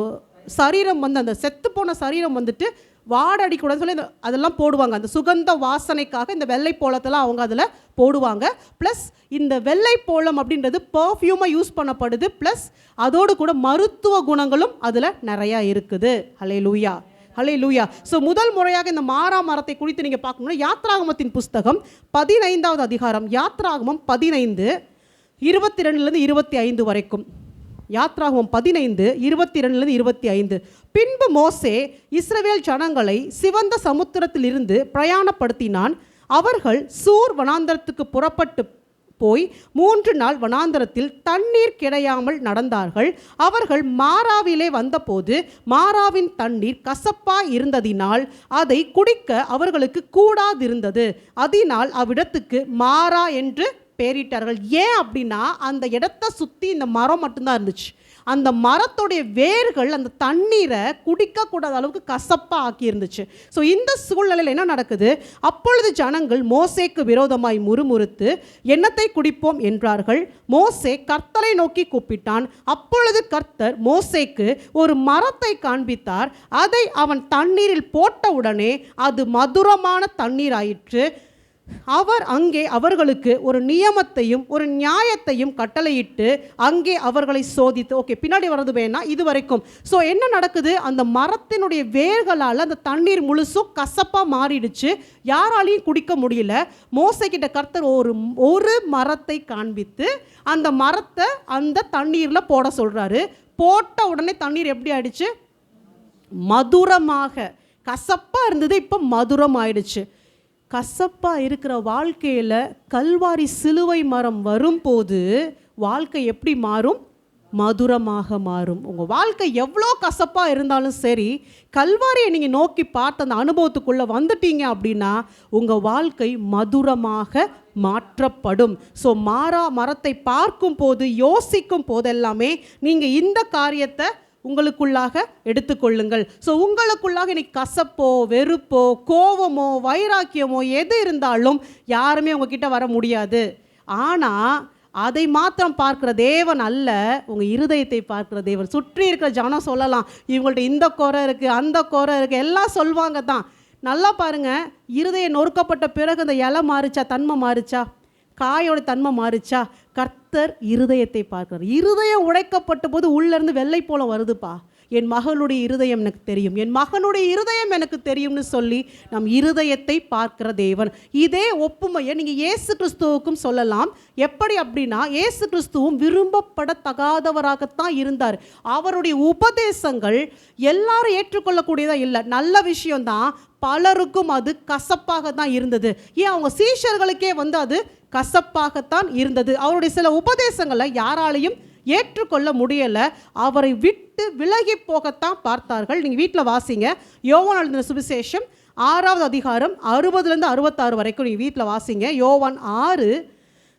சரீரம் வந்து அந்த செத்து போன சரீரம் வந்துட்டு வாடடிக்கூடாதுன்னு சொல்லி அதெல்லாம் போடுவாங்க. அந்த சுகந்த வாசனைக்காக இந்த வெள்ளை போலத்தெல்லாம் அவங்க அதில் போடுவாங்க. ப்ளஸ் இந்த வெள்ளை போலம் அப்படின்றது பர்ஃப்யூமாக யூஸ் பண்ணப்படுது. ப்ளஸ் அதோடு கூட மருத்துவ குணங்களும் அதில் நிறையா இருக்குது. ஹல்லேலூயா, ஹல்லேலூயா. ஸோ முதல் முறையாக இந்த மாறா மரத்தை குறித்து நீங்கள் பார்க்கணும்னா யாத்ராகமத்தின் புஸ்தகம் 15வது அதிகாரம், யாத்ராகமம் 15 22 25 வரைக்கும். யாத்ராகமம் 15 22 25. பின்பு மோசே இஸ்ரவேல் ஜனங்களை சிவந்த சமுத்திரத்திலிருந்து பிரயாணப்படுத்தினான். அவர்கள் சூர் வனாந்தரத்துக்கு புறப்பட்டு போய் 3 நாள் வனாந்தரத்தில் தண்ணீர் கிடையாமல் நடந்தார்கள். அவர்கள் மாராவிலே வந்தபோது மாராவின் தண்ணீர் கசப்பாய் இருந்ததினால் அதை குடிக்க அவர்களுக்கு கூடாதிருந்தது. அதனால் அவ்விடத்துக்கு மாரா என்று பேரிட்டார்கள். ஏன் அப்படின்னா அந்த இடத்தை சுற்றி இந்த மரம் மட்டும்தான் இருந்துச்சு. அந்த மரத்துடைய வேர்கள் அந்த தண்ணீரை குடிக்கக்கூடாத அளவுக்கு கசப்பாக ஆக்கி இருந்துச்சு. ஸோ இந்த சூழ்நிலையில் என்ன நடக்குது, அப்பொழுது ஜனங்கள் மோசேக்கு விரோதமாய் முறுமுறுத்து என்னத்தை குடிப்போம் என்றார்கள். மோசே கர்த்தரை நோக்கி கூப்பிட்டான். அப்பொழுது கர்த்தர் மோசேக்கு ஒரு மரத்தை காண்பித்தார். அதை அவன் தண்ணீரில் போட்டவுடனே அது மதுரமான தண்ணீர் ஆயிற்று. அவர் அங்கே அவர்களுக்கு ஒரு நியமத்தையும் ஒரு நியாயத்தையும் கட்டளையிட்டு அங்கே அவர்களை சோதித்து, ஓகே பின்னாடி வர்றது வேணா, இது வரைக்கும். ஸோ என்ன நடக்குது, அந்த மரத்தினுடைய வேர்களால் அந்த தண்ணீர் முழுசும் கசப்பாக மாறிடுச்சு. யாராலையும் குடிக்க முடியல. மோசேக்கிட்ட கர்த்தர் ஒரு மரத்தை காண்பித்து அந்த மரத்தை அந்த தண்ணீரில் போட சொல்கிறாரு. போட்ட உடனே தண்ணீர் எப்படி ஆயிடுச்சு, மதுரமாக. கசப்பாக இருந்தது, இப்போ மதுரம் ஆயிடுச்சு. கசப்பாக இருக்கிற வாழ்க்கையில் கல்வாரி சிலுவை மரம் வரும்போது வாழ்க்கை எப்படி மாறும், மதுரமாக மாறும். உங்கள் வாழ்க்கை எவ்வளோ கசப்பாக இருந்தாலும் சரி, கல்வாரியை நீங்கள் நோக்கி பார்த்த அந்த அனுபவத்துக்குள்ளே வந்துட்டீங்க அப்படின்னா உங்கள் வாழ்க்கை மதுரமாக மாற்றப்படும். ஸோ மாறா மரத்தை பார்க்கும் போது, யோசிக்கும் போதெல்லாமே நீங்கள் இந்த காரியத்தை உங்களுக்குள்ளாக எடுத்துக்கொள்ளுங்கள். ஸோ உங்களுக்குள்ளாக இன்னைக்கு கசப்போ, வெறுப்போ, கோவமோ, வைராக்கியமோ எது இருந்தாலும் யாருமே உங்ககிட்ட வர முடியாது. ஆனால் அதை மாத்திரம் பார்க்குற தேவன் அல்ல, உங்கள் இருதயத்தை பார்க்குற தேவன். சுற்றி இருக்கிற ஜனம் சொல்லலாம், இவங்கள்ட்ட இந்த குறை இருக்குது, அந்த குறை இருக்குது, எல்லாம் சொல்லுவாங்க தான். நல்லா பாருங்கள், இருதயம் நொறுக்கப்பட்ட பிறகு அந்த இலை மாறுச்சா, தன்மை மாறுச்சா, காயோட தன்மை மாறுச்சா? கர்த்தர் இருதயத்தை பார்க்கிறார். இருதயம் உடைக்கப்பட்ட போது உள்ளேருந்து வெள்ளை போல வருதுப்பா. என் மகளுடைய இருதயம் எனக்கு தெரியும், என் மகனுடைய இருதயம் எனக்கு தெரியும்னு சொல்லி நம் இருதயத்தை பார்க்கிற தேவன். இதே ஒப்புமையை நீங்கள் இயேசு கிறிஸ்துவுக்கும் சொல்லலாம். எப்படி அப்படின்னா, இயேசு கிறிஸ்துவும் விரும்பப்படத்தகாதவராகத்தான் இருந்தார். அவருடைய உபதேசங்கள் எல்லாரும் ஏற்றுக்கொள்ளக்கூடியதாக இல்லை. நல்ல விஷயம்தான், பலருக்கும் அது கசப்பாக தான் இருந்தது. ஏன் அவங்க சீஷர்களுக்கே அது கசப்பாகத்தான் இருந்தது. அவருடைய சில உபதேசங்களை யாராலையும் ஏற்றுக்கொள்ள முடியலை. அவரை விட்டு விலகி போகத்தான் பார்த்தார்கள். நீங்கள் வீட்டில் வாசிங்க, யோவான் எழுதின சுவிசேஷம் 6வது அதிகாரம் 60லேருந்து 66 வரைக்கும் நீங்கள் வீட்டில் வாசிங்க. யோவான் 6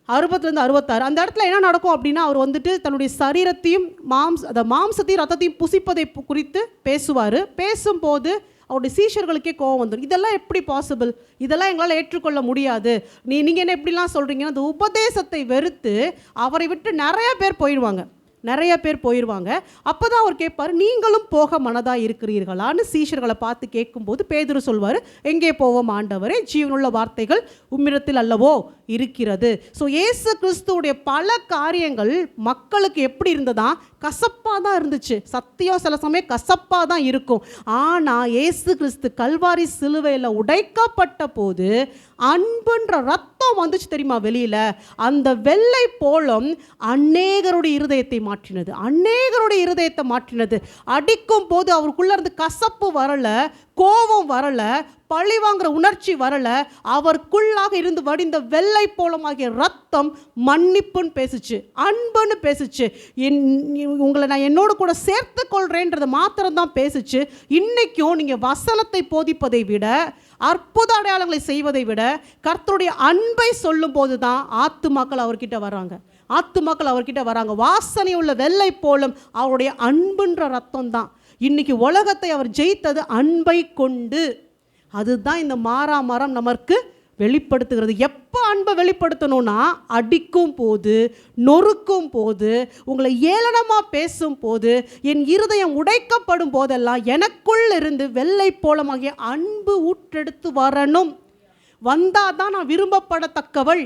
60லேருந்து 66. அந்த இடத்துல என்ன நடக்கும் அப்படின்னா, அவர் தன்னுடைய சரீரத்தையும் மாம்சத்தையும் ரத்தத்தையும் புசிப்பதை குறித்து பேசுவார். பேசும்போது அவருடைய சீஷர்களுக்கே கோவம் வந்துடும். இதெல்லாம் எப்படி பாசிபிள், இதெல்லாம் எங்களால் ஏற்றுக்கொள்ள முடியாது, நீங்கள் என்ன எப்படிலாம் சொல்கிறீங்கன்னா, அந்த உபதேசத்தை வெறுத்து அவரை விட்டு நிறைய பேர் போயிடுவாங்க. அப்போ தான் அவர் கேட்பார், நீங்களும் போக மனதாக இருக்கிறீர்களான்னு சீஷர்களை பார்த்து கேட்கும்போது பேதுரு சொல்வார், எங்கே போவோம் ஆண்டவரே, ஜீவனுள்ள வார்த்தைகள் உம்மிடத்தில் அல்லவோ இருக்கிறது. ஸோ இயேசு கிறிஸ்துவுடைய பல காரியங்கள் மக்களுக்கு எப்படி இருந்ததா, கசப்பாக தான் இருந்துச்சு. சத்தியம் சில சமயம் கசப்பாக தான் இருக்கும். ஆனால் இயேசு கிறிஸ்து கல்வாரி சிலுவையில் உடைக்கப்பட்ட போது அன்புன்ற ரத்தம் வந்துச்சு தெரியுமா வெளியில். அந்த வெள்ளை போலம் அநேகருடைய இருதயத்தை மாற்றினது. அடிக்கும் போது அவருக்குள்ள இருந்து கசப்பு வரல, கோபம் வரல, பழி வாங்குற உணர்ச்சி வரல. அவருக்குள்ளாக இருந்து வடிந்த வெள்ளை போலமாகிய ரத்தம் மன்னிப்புன்னு பேசுச்சு, அன்புன்னு பேசுச்சு, உங்களை நான் என்னோட கூட சேர்த்து கொள்றேன்றதை மாத்திரம்தான் பேசுச்சு. இன்னைக்கும் நீங்கள் வசனத்தை போதிப்பதை விட, அற்புத அடையாளங்களை செய்வதை விட, கர்த்தருடைய அன்பை சொல்லும் போது தான் ஆத்துமாக்கள் அவர்கிட்ட வராங்க. வாசனை உள்ள வெள்ளை போலும் அவருடைய அன்புன்ற ரத்தம் தான். இன்னைக்கு உலகத்தை அவர் ஜெயித்தது அன்பை கொண்டு. அதுதான் இந்த மாறா மரம் நமக்கு வெளிப்படுத்துகிறது. எப்போ அன்பை வெளிப்படுத்தணும்னா, அடிக்கும் போது, நொறுக்கும் போது, உங்களை ஏளனமாக பேசும் போது, என் இருதயம் உடைக்கப்படும் போதெல்லாம் எனக்குள் இருந்து வெள்ளை போலமாகிய அன்பு ஊற்றெடுத்து வரணும். வந்தால் தான் நான் விரும்பப்படத்தக்கவள்.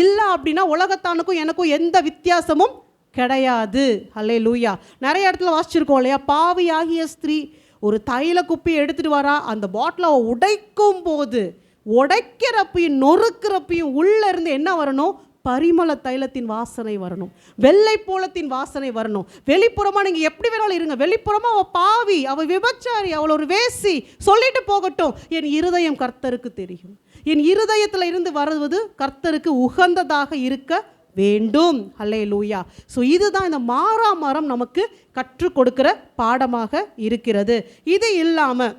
இல்லை அப்படின்னா உலகத்தானுக்கும் எனக்கும் எந்த வித்தியாசமும் கிடையாது. அல்லேலூயா. நிறைய இடத்துல வாசிச்சிருக்கோம் இல்லையா, பாவியாகிய ஸ்திரீ ஒரு தைல குப்பி எடுத்துகிட்டு வரா. அந்த பாட்டிலை உடைக்கும் போது, உடைக்கிறப்பையும் நொறுக்கிறப்பையும் உள்ளே இருந்து என்ன வரணும், பரிமள தைலத்தின் வாசனை வரணும், வெள்ளை போலத்தின் வாசனை வரணும். வெளிப்புறமாக நீங்கள் எப்படி வேணாலும் இருங்க, வெளிப்புறமாக அவள் பாவி, அவள் விபச்சாரி, அவள் ஒரு வேசி சொல்லிட்டு போகட்டும். என் இருதயம் கர்த்தருக்கு தெரியும். என் இருதயத்தில் இருந்து வருவது கர்த்தருக்கு உகந்ததாக இருக்க வேண்டும். அல்லேலூயா. ஸோ இதுதான் இந்த மாறா மரம் நமக்கு கற்றுக் கொடுக்கிற பாடமாக இருக்கிறது. இது இல்லாமல்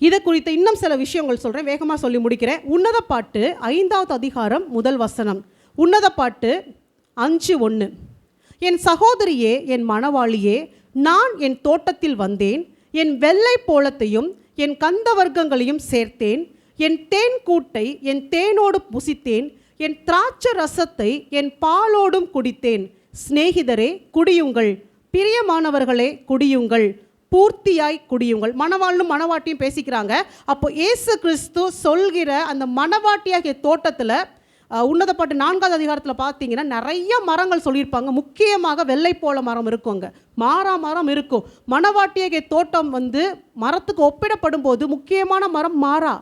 இதை குறித்த இன்னும் சில விஷயங்கள் சொல்கிறேன், வேகமாக சொல்லி முடிக்கிறேன். உன்னத பாட்டு 5வது அதிகாரம் 1 வசனம். உன்னத பாட்டு 5:1. என் சகோதரியே, என் மணவாளியே, நான் என் தோட்டத்தில் வந்தேன், என் வெள்ளை போலத்தையும் என் கந்த வர்க்கங்களையும் சேர்த்தேன், என் தேன் கூட்டை என் தேனோடு புசித்தேன், என் திராட்சை ரசத்தை என் பாலோடும் குடித்தேன். சிநேகிதரே குடியுங்கள், பிரியமானவர்களே குடியுங்கள், பூர்த்தியாய் குடியுங்கள். மணவாளும் மணவாட்டியும் பேசிக்கிறாங்க. அப்போ இயேசு கிறிஸ்து சொல்கிற அந்த மணவாட்டியாகிய தோட்டத்தில் உன்னத பாட்டு 4வது அதிகாரத்தில் பார்த்தீங்கன்னா நிறைய மரங்கள் சொல்லியிருப்பாங்க. முக்கியமாக வெள்ளை போல மரம் இருக்குங்க, மாறா மரம் இருக்கும். மணவாட்டியாகிய தோட்டம் மரத்துக்கு ஒப்பிடப்படும் போது முக்கியமான மரம் மாறா.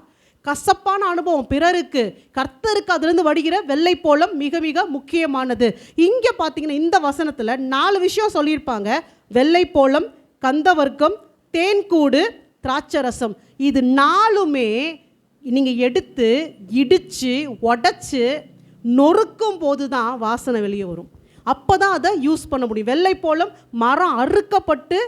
கசப்பான அனுபவம் பிறருக்கு, கர்த்தருக்கு அதிலிருந்து வடிகிற வெள்ளை போலம் மிக மிக முக்கியமானது. இங்கே பார்த்தீங்கன்னா இந்த வசனத்தில் 4 விஷயம் சொல்லியிருப்பாங்க. வெள்ளை போலம், கந்தவர்க்கம், தேன்கூடு, திராட்சரசம். இது 4மே நீங்கள் எடுத்து இடித்து உடச்சி நொறுக்கும் போது தான் வாசனை வெளியே வரும். அப்போ தான் அதை யூஸ் பண்ண முடியும். வெள்ளைப்போளம் மரம் அறுக்கப்பட்டு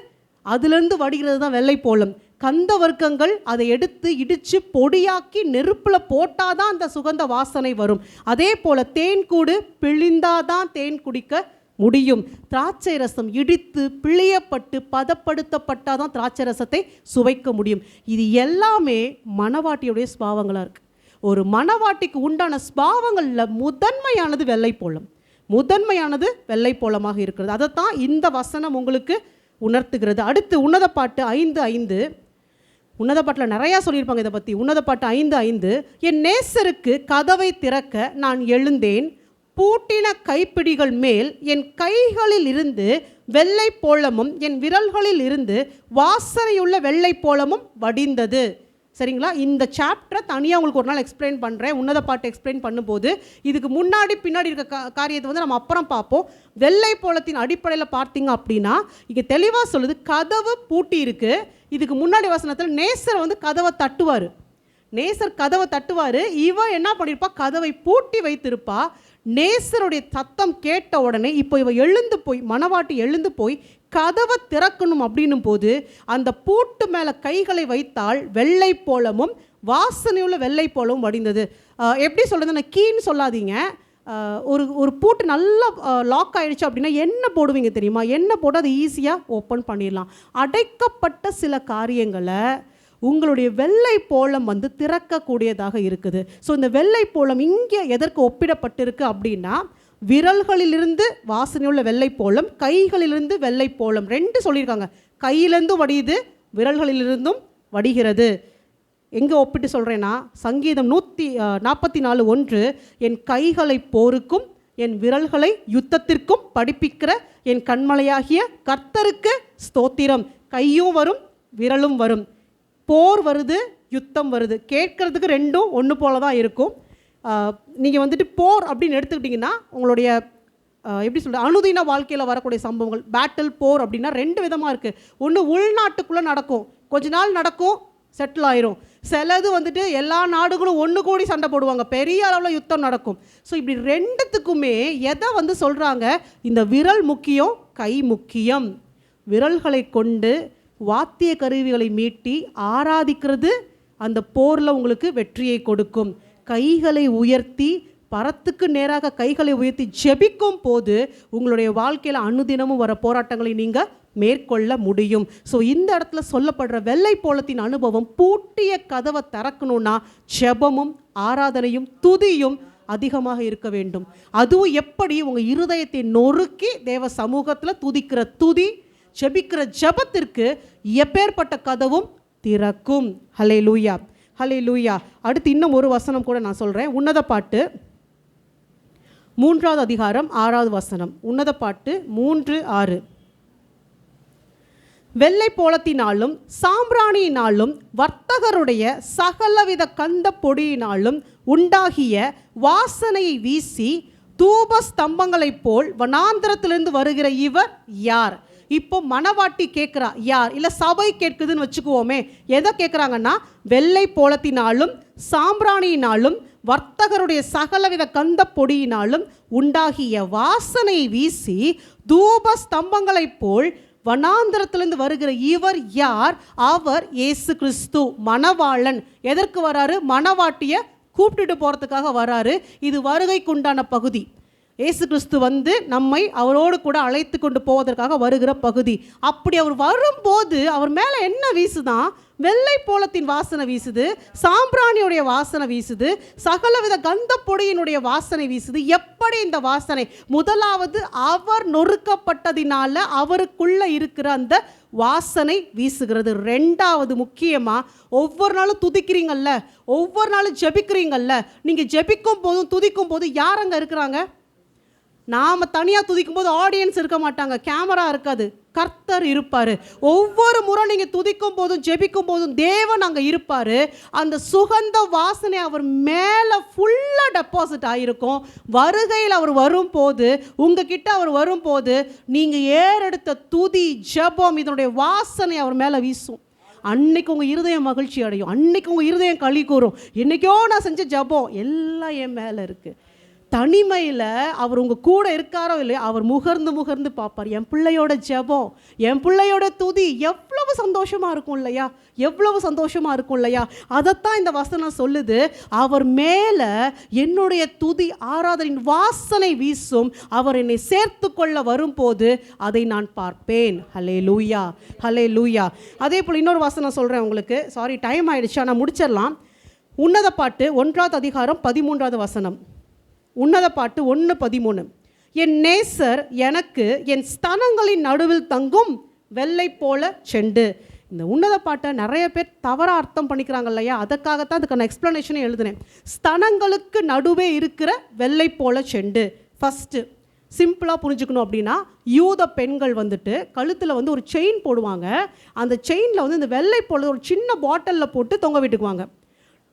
அதுலேருந்து வடிகிறது தான் வெள்ளைப்போளம். கந்த வர்க்கங்கள் அதை எடுத்து இடித்து பொடியாக்கி நெருப்பில் போட்டால் தான் அந்த சுகந்த வாசனை வரும். அதே போல் தேன்கூடு பிழிந்தாதான் தேன் குடிக்க முடியும். திராட்சை ரசம் இடித்து பிழியப்பட்டு பதப்படுத்தப்பட்டால் தான் திராட்சை ரசத்தை சுவைக்க முடியும். இது எல்லாமே மணவாட்டியுடைய ஸ்பாவங்களாக இருக்குது. ஒரு மணவாட்டிக்கு உண்டான ஸ்பாவங்களில் முதன்மையானது வெள்ளைப்போளம், முதன்மையானது வெள்ளைப்போளமாக இருக்கிறது. அதைத்தான் இந்த வசனம் உங்களுக்கு உணர்த்துகிறது. அடுத்து உன்னத பாட்டு 5:5. உன்னத பாட்டில் நிறையா சொல்லியிருப்பாங்க இதை பற்றி. உன்னத பாட்டு 5:5, என் நேசருக்கு கதவை திறக்க நான் எழுந்தேன், பூட்டின கைப்பிடிகள் மேல் என் கைகளில் இருந்து வெள்ளை போளமும் என் விரல்களில் இருந்து வாசனையுள்ள வெள்ளை போளமும் வடிந்தது. சரிங்களா? இந்த சாப்டரை தனியாக உங்களுக்கு ஒரு நாள் எக்ஸ்பிளைன் பண்ணுறேன். உன்னத பாட்டு எக்ஸ்பிளைன் பண்ணும்போது இதுக்கு முன்னாடி பின்னாடி இருக்க காரியத்தை வந்து நம்ம அப்புறம் பார்ப்போம். வெள்ளை போளத்தின் அடிப்படையில் பார்த்தீங்க அப்படின்னா இங்கே தெளிவாக சொல்லுது, கதவு பூட்டி இருக்கு. இதுக்கு முன்னாடி வசனத்தில் நேசர் வந்து கதவை தட்டுவார். நேசர் கதவை தட்டுவார். இவன் என்ன பண்ணியிருப்பா? கதவை பூட்டி வைத்திருப்பா. நேசருடைய சத்தம் கேட்ட உடனே இப்போ இவ எழுந்து போய், மணவாட்டி எழுந்து போய் கதவை திறக்கணும் அப்படின்னும் போது அந்த பூட்டு மேலே கைகளை வைத்தால் வெள்ளை போலமும் வாசனையுள்ள வெள்ளை போலவும் வடிந்தது. எப்படி சொல்கிறது, நான் கீன்னு சொல்லாதீங்க. ஒரு பூட்டு நல்லா லாக் ஆகிடுச்சு அப்படின்னா என்ன போடுவீங்க தெரியுமா? என்ன போட்டு அதை ஈஸியாக ஓப்பன் பண்ணிடலாம். அடைக்கப்பட்ட சில காரியங்களை உங்களுடைய வெள்ளை போளம் வந்து திறக்கக்கூடியதாக இருக்குது. ஸோ இந்த வெள்ளை போளம் இங்கே எதற்கு ஒப்பிடப்பட்டிருக்கு அப்படின்னா, விரல்களிலிருந்து வாசனையுள்ள வெள்ளை போளம், கைகளிலிருந்து வெள்ளை போளம், ரெண்டு சொல்லியிருக்காங்க. கையிலிருந்தும் வடியுது, விரல்களிலிருந்தும் வடிகிறது. எங்கே ஒப்பிட்டு சொல்கிறேன்னா, சங்கீதம் 144:1, என் கைகளை போருக்கும் என் விரல்களை யுத்தத்திற்கும் படிப்பிக்கிற என் கண்மலையாகிய கர்த்தருக்கு ஸ்தோத்திரம். கையும் வரும் விரலும் வரும். போர் வருது, யுத்தம் வருது. கேட்கறதுக்கு ரெண்டும் ஒன்று போல தான் இருக்கும். நீங்கள் வந்துட்டு போர் அப்படின்னு எடுத்துக்கிட்டிங்கன்னா உங்களுடைய எப்படி சொல்கிறது, அனுதின வாழ்க்கையில் வரக்கூடிய சம்பவங்கள், பேட்டில், போர் அப்படின்னா ரெண்டு விதமாக இருக்குது. ஒன்று உள்நாட்டுக்குள்ளே நடக்கும், கொஞ்ச நாள் நடக்கும், செட்டில் ஆயிரும். சிலது வந்துட்டு எல்லா நாடுகளும் ஒன்று கூடி சண்டை போடுவாங்க, பெரிய அளவில் யுத்தம் நடக்கும். ஸோ இப்படி ரெண்டுத்துக்குமே எதை வந்து சொல்கிறாங்க, இந்த விரல் முக்கியம், கை முக்கியம். விரல்களை கொண்டு வாத்திய கருவிகளை மீட்டி ஆராதிக்கிறது அந்த போரில் உங்களுக்கு வெற்றியை கொடுக்கும். கைகளை உயர்த்தி, பரத்துக்கு நேராக கைகளை உயர்த்தி ஜெபிக்கும் போது உங்களுடைய வாழ்க்கையில் அனுதினமும் வர போராட்டங்களை நீங்கள் மேற்கொள்ள முடியும். ஸோ இந்த இடத்துல சொல்லப்படுற வெள்ளை போளத்தின் அனுபவம், பூட்டிய கதவை திறக்கணும்னா ஜெபமும் ஆராதனையும் துதியும் அதிகமாக இருக்க வேண்டும். அதுவும் எப்படி? உங்கள் இருதயத்தை நொறுக்கி தேவ சமூகத்தில் துதிக்கிற துதி, ஜெபிக்கிற ஜெபத்திற்கு எப்பேற்பட்ட கதவும் திறக்கும். ஹல்லேலூயா, ஹல்லேலூயா. அடுத்து இன்னும் ஒரு வசனம் கூட நான் சொல்கிறேன். உன்னத பாட்டு 3வது அதிகாரம் 6வது வசனம். உன்னத பாட்டு 3:6, வெள்ளை போளத்தினாலும் சாம்பிராணியினாலும் வர்த்தகருடைய சகலவித கந்த பொடியினாலும் உண்டாகிய வாசனையை வீசி தூப ஸ்தம்பங்களைப் போல் வனாந்திரத்திலிருந்து வருகிற இவர் யார்? இப்போ மணவாட்டி கேட்குறா, யார்? இல்லை சபை கேட்குதுன்னு வச்சுக்குவோமே. எதை கேட்குறாங்கன்னா, வெள்ளை போளத்தினாலும் சாம்பிராணியினாலும் வர்த்தகருடைய சகலவித கந்த பொடியினாலும் உண்டாகிய வாசனை வீசி தூப ஸ்தம்பங்களைப் போல் வனாந்திரத்திலிருந்து வருகிற இவர் யார்? அவர் இயேசு கிறிஸ்து, மணவாளன். எதற்கு வராரு? மணவாட்டியை கூப்பிட்டுட்டு போகிறதுக்காக வராரு. இது வருகைக்குண்டான பகுதி. இயேசு கிறிஸ்து வந்து நம்மை அவரோடு கூட அழைத்து கொண்டு போவதற்காக வருகிற பகுதி. அப்படி அவர் வரும்போது அவர் மேலே என்ன வீசுதான்? வெள்ளை போளத்தின் வாசனை வீசுது, சாம்பிராணியுடைய வாசனை வீசுது, சகலவித கந்த பொடியினுடைய வாசனை வீசுது. எப்படி இந்த வாசனை? முதலாவது அவர் நொறுக்கப்பட்டதினால அவருக்குள்ள இருக்கிற அந்த வாசனை வீசுகிறது. ரெண்டாவது முக்கியமாக, ஒவ்வொரு நாளும் துதிக்கிறீங்கல்ல, ஒவ்வொரு நாளும் ஜெபிக்கிறீங்கல்ல, நீங்கள் ஜெபிக்கும் போதும் துதிக்கும் போதும் யார் அங்கே இருக்கிறாங்க? நாம் தனியாக துதிக்கும் போது ஆடியன்ஸ் இருக்க மாட்டாங்க, கேமரா இருக்காது, கர்த்தர் இருப்பார். ஒவ்வொரு முறை நீங்கள் துதிக்கும் போதும் ஜெபிக்கும் போதும் தேவன் அங்கே இருப்பார். அந்த சுகந்த வாசனை அவர் மேலே ஃபுல்லாக டெபாசிட் ஆகிருக்கும். வருகையில் அவர் வரும்போது, உங்ககிட்ட அவர் வரும்போது நீங்கள் ஏறெடுத்த துதி ஜெபம் இதனுடைய வாசனை அவர் மேலே வீசும். அன்னைக்கு உங்கள் இருதயம் மகிழ்ச்சி அடையும், அன்னைக்கு உங்கள் இருதயம் களி கூறும். என்றைக்கோ நான் செஞ்ச ஜெபம் எல்லாம் என் மேலே இருக்குது. தனிமையில் அவர் உங்கள் கூட இருக்காரோ இல்லையோ, அவர் முகர்ந்து முகர்ந்து பார்ப்பார். என் பிள்ளையோட ஜெபம், என் பிள்ளையோட துதி எவ்வளவு சந்தோஷமாக இருக்கும் இல்லையா, எவ்வளவு சந்தோஷமாக இருக்கும் இல்லையா. அதைத்தான் இந்த வசனம் சொல்லுது. அவர் மேலே என்னுடைய துதி ஆராதனின் வாசனை வீசும். அவர் என்னை சேர்த்து கொள்ள வரும்போது அதை நான் பார்ப்பேன். ஹல்லேலூயா, ஹல்லேலூயா. அதே போல் இன்னொரு வசனம் சொல்கிறேன் உங்களுக்கு. சாரி, டைம் ஆயிடுச்சு, ஆனால் முடிச்சிடலாம். உன்னத பாட்டு 1 அதிகாரம் 13 வசனம். உன்னத பாட்டு 1:13. என் நேசர் எனக்கு என் ஸ்தனங்களின் நடுவில் தங்கும் வெள்ளை போல செண்டு. இந்த உன்னத பாட்டை நிறைய பேர் தவறாக அர்த்தம் பண்ணிக்கிறாங்க இல்லையா, அதுக்காகத்தான் அதுக்கான எக்ஸ்ப்ளனேஷனை எழுதுனேன். ஸ்தனங்களுக்கு நடுவே இருக்கிற வெள்ளை போல செண்டு. ஃபஸ்ட்டு சிம்பிளாக புரிஞ்சுக்கணும் அப்படின்னா, யூத பெண்கள் வந்துட்டு கழுத்தில் வந்து ஒரு செயின் போடுவாங்க. அந்த செயினில் வந்து இந்த வெள்ளை போல ஒரு சின்ன பாட்டிலில் போட்டு தொங்க விட்டுக்குவாங்க.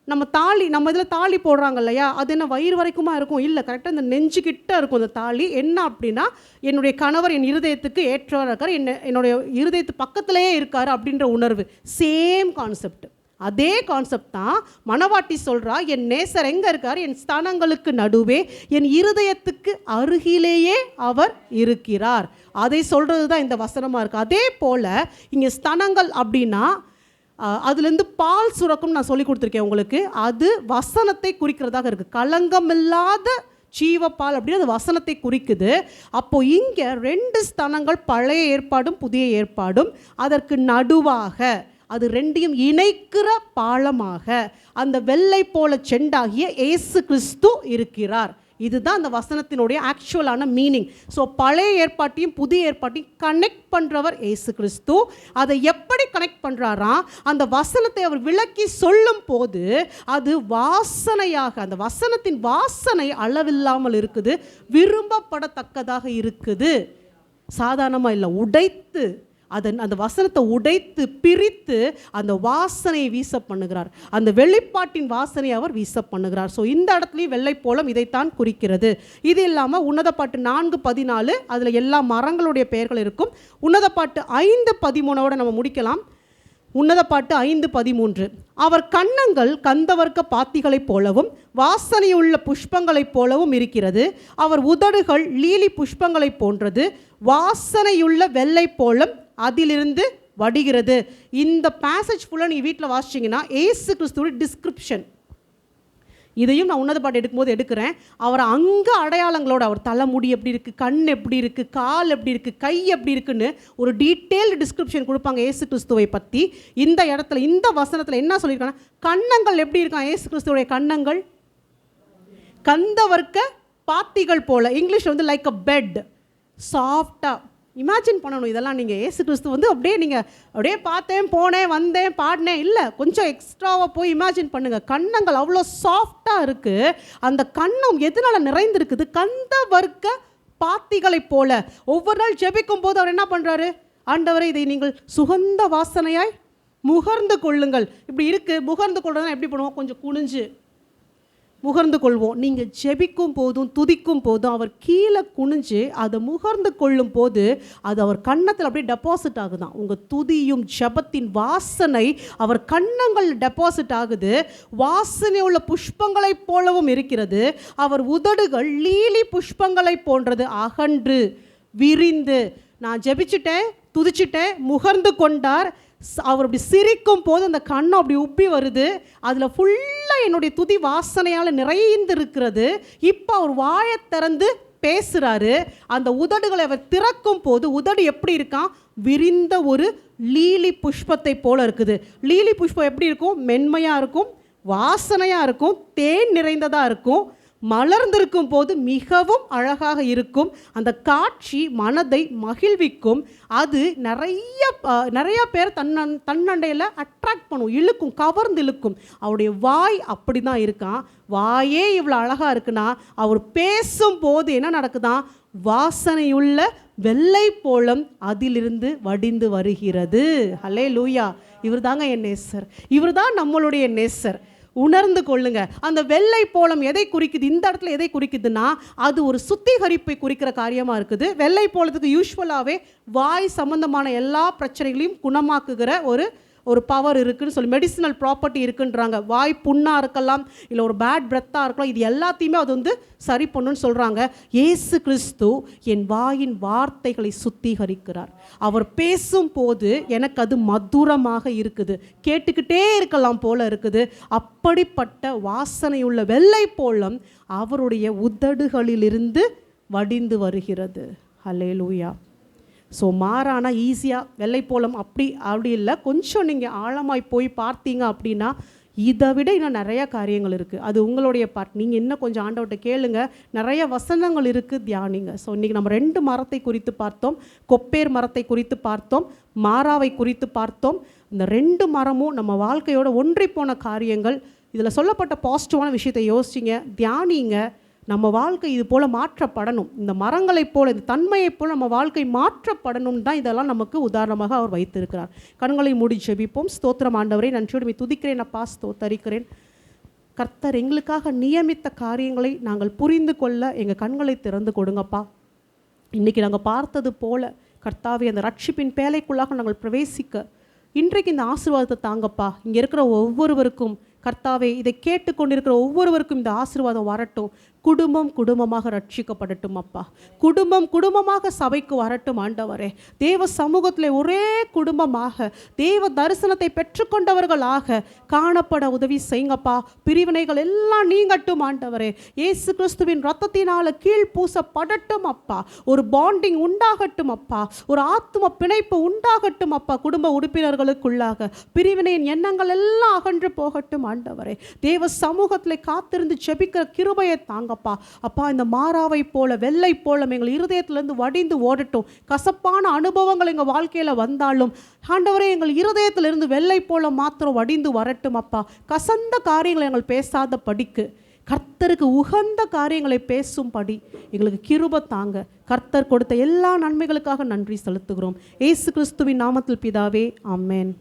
நம்ம இதில் தாலி போடுறாங்க இல்லையா, அது என்ன வயிறு வரைக்குமா இருக்கும்? இல்லை, கரெக்டாக இந்த நெஞ்சுக்கிட்ட இருக்கும் அந்த தாலி. என்ன அப்படின்னா, என்னுடைய கணவர் என் இருதயத்துக்கு ஏற்றவர் இருக்கார், என்னுடைய இருதயத்து பக்கத்திலேயே இருக்கார் அப்படின்ற உணர்வு. சேம் கான்செப்ட், அதே கான்செப்ட் தான் மணவாட்டி சொல்கிறா. என் நேசர் எங்கே இருக்கார்? என் ஸ்தனங்களுக்கு நடுவே, என் இருதயத்துக்கு அருகிலேயே அவர் இருக்கிறார். அதை சொல்கிறது தான் இந்த வசனமாக இருக்குது. அதே போல் இங்கே ஸ்தனங்கள் அப்படின்னா அதுலேருந்து பால் சுரக்கும் நான் சொல்லி கொடுத்துருக்கேன் உங்களுக்கு. அது வசனத்தை குறிக்கிறதாக இருக்குது. களங்கமில்லாத ஜீவப்பால் அப்படின்னு அது வசனத்தை குறிக்குது. அப்போது இங்கே 2 ஸ்தனங்கள், பழைய ஏற்பாடும் புதிய ஏற்பாடும். அதற்கு நடுவாக அது 2ஐயும் இணைக்கிற பாலமாக அந்த வெள்ளை போல செண்டாகிய இயேசு கிறிஸ்து இருக்கிறார். இதுதான் அந்த வசனத்தினுடைய ஆக்சுவலான மீனிங். ஸோ பழைய ஏற்பாட்டையும் புதிய ஏற்பாட்டையும் கனெக்ட் பண்ணுறவர் இயேசு கிறிஸ்து. அதை எப்படி கனெக்ட் பண்ணுறாரா, அந்த வசனத்தை அவர் விளக்கி சொல்லும் போது அது வாசனையாக, அந்த வசனத்தின் வாசனை அளவில்லாமல் இருக்குது, விரும்பப்படத்தக்கதாக இருக்குது. சாதாரணமாக இல்லை, உடைத்து அந்த வசனத்தை உடைத்து பிரித்து அந்த வாசனையை வீச பண்ணுகிறார். அந்த வெளிப்பாட்டின் வாசனையை அவர் வீச பண்ணுகிறார். ஸோ இந்த இடத்துலையும் வெள்ளை போலம் இதைத்தான் குறிக்கிறது. இது இல்லாமல் உன்னத பாட்டு 4:14 அதில் எல்லா மரங்களுடைய பெயர்கள் இருக்கும். உன்னத பாட்டு 5:13 நம்ம முடிக்கலாம். உன்னத பாட்டு 5:13. அவர் கன்னங்கள் கந்தவர்க்க பாத்திகளைப் போலவும் வாசனையுள்ள புஷ்பங்களைப் போலவும் இருக்கிறது. அவர் உதடுகள் லீலி புஷ்பங்களைப் போன்றது. வாசனையுள்ள வெள்ளை போலம் அதிலிருந்து வடிகிறது. இந்த பேசேஜ் ஃபுல்லாக நீங்கள் வீட்டில் வாசிச்சிங்கன்னா ஏசு கிறிஸ்துவோட டிஸ்கிரிப்ஷன். இதையும் நான் உன்னத பாட்டு எடுக்கும்போது எடுக்கிறேன். அவர் அங்கே அடையாளங்களோட, அவர் தலைமுடி எப்படி இருக்குது, கண் எப்படி இருக்குது, கால் எப்படி இருக்குது, கை எப்படி இருக்குன்னு ஒரு டீட்டெயில்டு டிஸ்கிரிப்ஷன் கொடுப்பாங்க ஏசு கிறிஸ்துவை பற்றி. இந்த இடத்துல இந்த வசனத்தில் என்ன சொல்லியிருக்காங்கன்னா, கன்னங்கள் எப்படி இருக்கான் ஏசு கிறிஸ்துவோடைய கன்னங்கள்? கந்தவர்க்க பாத்திகள் போல. இங்கிலீஷில் வந்து லைக் அ பெட், சாஃப்டாக. இமேஜின் பண்ணணும் இதெல்லாம். நீங்கள் ஏசு கிறிஸ்து வந்து நீங்கள் அப்படியே பார்த்தேன், போனேன், வந்தேன், பாடினேன் இல்லை, கொஞ்சம் எக்ஸ்ட்ராவாக போய் இமேஜின் பண்ணுங்கள். கன்னங்கள் அவ்வளோ சாஃப்டாக இருக்குது. அந்த கன்னம் எதனால் நிறைந்திருக்குது? கந்தவர்க்க பாத்திகளைப் போல. ஒவ்வொரு நாள் ஜெபிக்கும் போது அவர் என்ன பண்ணுறாரு? ஆண்டவரே, இதை நீங்கள் சுகந்த வாசனையாய் முகர்ந்து கொள்ளுங்கள். இப்படி இருக்குது, முகர்ந்து கொள்றதுனா எப்படி பண்ணுவோம்? கொஞ்சம் குனிஞ்சு முகர்ந்து கொள்வோம். நீங்கள் ஜெபிக்கும் போதும் துதிக்கும் போதும் அவர் கீழே குனிஞ்சு அதை முகர்ந்து கொள்ளும் போது அது அவர் கன்னத்தில் அப்படியே டெபாசிட் ஆகுதான். உங்கள் துதியும் ஜெபத்தின் வாசனை அவர் கன்னங்கள் டெபாசிட் ஆகுது. வாசனை உள்ள புஷ்பங்களைப் போலவும் இருக்கிறது. அவர் உதடுகள் லீலி புஷ்பங்களைப் போன்றது, அகன்று விரிந்து. நான் ஜெபிச்சுட்டேன், துதிச்சுட்டேன், முகர்ந்து கொண்டார். அவர் அப்படி சிரிக்கும் போது அந்த கண்ணம் அப்படி உப்பி வருது. அதில் ஃபுல்லாக என்னுடைய துதி வாசனையால் நிறைந்து இருக்கிறது. இப்போ அவர் வாயை திறந்து பேசுகிறாரு. அந்த உதடுகளை அவர் திறக்கும் போது உதடு எப்படி இருக்கான்? விரிந்த ஒரு லீலி புஷ்பத்தை போல இருக்குது. லீலி புஷ்பம் எப்படி இருக்கும்? மென்மையாக இருக்கும், வாசனையாக இருக்கும், தேன் நிறைந்ததாக இருக்கும். மலர்ந்திருக்கும் போது மிகவும் அழகாக இருக்கும். அந்த காட்சி மனதை மகிழ்விக்கும். அது நிறைய பேர் தன்னண்டையில் அட்ராக்ட் பண்ணும், இழுக்கும், கவர்ந்து இழுக்கும். அவருடைய வாய் அப்படி தான் இருக்கான். வாயே இவ்வளோ அழகாக இருக்குன்னா அவர் பேசும்போது என்ன நடக்குதான்? வாசனையுள்ள வெள்ளை போலம் அதிலிருந்து வடிந்து வருகிறது. ஹல்லேலூயா. இவர் தாங்க என் நேசர், இவர் தான் நம்மளுடைய நேசர். உணர்ந்து கொள்ளுங்க. அந்த வெள்ளை போலம் எதை குறிக்குது? இந்த இடத்துல எதை குறிக்குதுன்னா, அது ஒரு சுத்திகரிப்பை குறிக்கிற காரியமாக இருக்குது. வெள்ளை போலத்துக்கு யூஸ்வலாகவே வாய் சம்பந்தமான எல்லா பிரச்சனைகளையும் குணமாக்குகிற ஒரு ஒரு பவர் இருக்குதுன்னு சொல்லி மெடிசினல் ப்ராப்பர்ட்டி இருக்குன்றாங்க. வாய் புண்ணாக இருக்கலாம், இல்லை ஒரு பேட் பிரெத்தாக இருக்கலாம், இது எல்லாத்தையுமே அது வந்து சரி பண்ணுன்னு சொல்கிறாங்க. இயேசு கிறிஸ்து என் வாயின் வார்த்தைகளை சுத்திகரிக்கிறார். அவர் பேசும்போது எனக்கு அது மதுரமாக இருக்குது, கேட்டுக்கிட்டே இருக்கலாம் போல இருக்குது. அப்படிப்பட்ட வாசனையுள்ள வெள்ளை போலம் அவருடைய உதடுகளிலிருந்து வடிந்து வருகிறது. ஹல்லேலூயா. ஸோ மாறானா ஈஸியாக வெள்ளைப்போளம் அப்படி இல்லை. கொஞ்சம் நீங்கள் ஆழமாய் போய் பார்த்தீங்க அப்படின்னா இதை விட இன்னும் நிறைய காரியங்கள் இருக்குது. அது உங்களுடைய பார்ட். நீங்கள் இன்னும் கொஞ்சம் ஆண்டவர்கிட்ட கேளுங்க. நிறைய வசனங்கள் இருக்குது, தியானிங்க. ஸோ இன்றைக்கி நம்ம 2 மரத்தை குறித்து பார்த்தோம். கொப்பேர் மரத்தை குறித்து பார்த்தோம், மாறாவை குறித்து பார்த்தோம். இந்த 2 மரமும் நம்ம வாழ்க்கையோட ஒன்றி போன காரியங்கள். இதில் சொல்லப்பட்ட பாசிட்டிவான விஷயத்தை யோசிச்சிங்க, தியானிங்க. நம்ம வாழ்க்கை இது போல் மாற்றப்படணும், இந்த மரங்களைப் போல், இந்த தன்மையைப் போல் நம்ம வாழ்க்கை மாற்றப்படணும் தான் இதெல்லாம் நமக்கு உதாரணமாக அவர் வைத்திருக்கிறார். கண்களை மூடி ஜெபிப்போம். ஸ்தோத்திரம் ஆண்டவரே, நன்றியோடு துதிக்கிறேன் அப்பா, ஸ்தோத்தரிக்கிறேன். கர்த்தர் எங்களுக்காக நியமித்த காரியங்களை நாங்கள் புரிந்து கொள்ள எங்கள் கண்களை திறந்து கொடுங்கப்பா. இன்றைக்கி நாங்கள் பார்த்தது போல கர்த்தாவே, அந்த ரட்சிப்பின் பேழைக்குள்ளாக நாங்கள் பிரவேசிக்க இன்றைக்கு இந்த ஆசீர்வாதத்தை தாங்கப்பா. இங்கே இருக்கிற ஒவ்வொருவருக்கும் கர்த்தாவே, இதை கேட்டுக்கொண்டிருக்கிற ஒவ்வொருவருக்கும் இந்த ஆசீர்வாதம் வரட்டும். குடும்பம் குடும்பமாக ரட்சிக்கப்படட்டும் அப்பா. குடும்பம் குடும்பமாக சபைக்கு வரட்டும் ஆண்டவரே. தேவ சமூகத்தில் ஒரே குடும்பமாக தேவ தரிசனத்தை பெற்றுக்கொண்டவர்களாக காணப்பட உதவி செய்யுங்கப்பா. பிரிவினைகள் எல்லாம் நீங்கட்டும் ஆண்டவரே. இயேசு கிறிஸ்துவின் இரத்தத்தினால கீழ் பூசப்படட்டும் அப்பா. ஒரு பாண்டிங் உண்டாகட்டும் அப்பா. ஒரு ஆத்தும பிணைப்பு உண்டாகட்டும் அப்பா. குடும்ப உறுப்பினர்களுக்குள்ளாக பிரிவினையின் எண்ணங்கள் எல்லாம் அகன்று போகட்டும் ஆண்டவரே. தேவ சமூகத்தில் காத்திருந்து ஜெபிக்கிற கிருபையை தாங்க அப்பா. இந்த மாறாவை போல வெள்ளை போல எங்கள் இருதயத்திலிருந்து வடிந்து ஓடட்டும். கசப்பான அனுபவங்கள் எங்கள் வாழ்க்கையில் வந்தாலும் ஆண்டவரே, எங்கள் இருதயத்திலிருந்து வெள்ளை போல மாத்திரம் வடிந்து வரட்டும் அப்பா. கசந்த காரியங்களை எங்கள் பேசாத படிக்கு, கர்த்தருக்கு உகந்த காரியங்களை பேசும்படி எங்களுக்கு கிருபை தாங்க. கர்த்தர் கொடுத்த எல்லா நன்மைகளுக்காக நன்றி செலுத்துகிறோம். இயேசு கிறிஸ்துவின் நாமத்தில் பிதாவே, ஆமென்.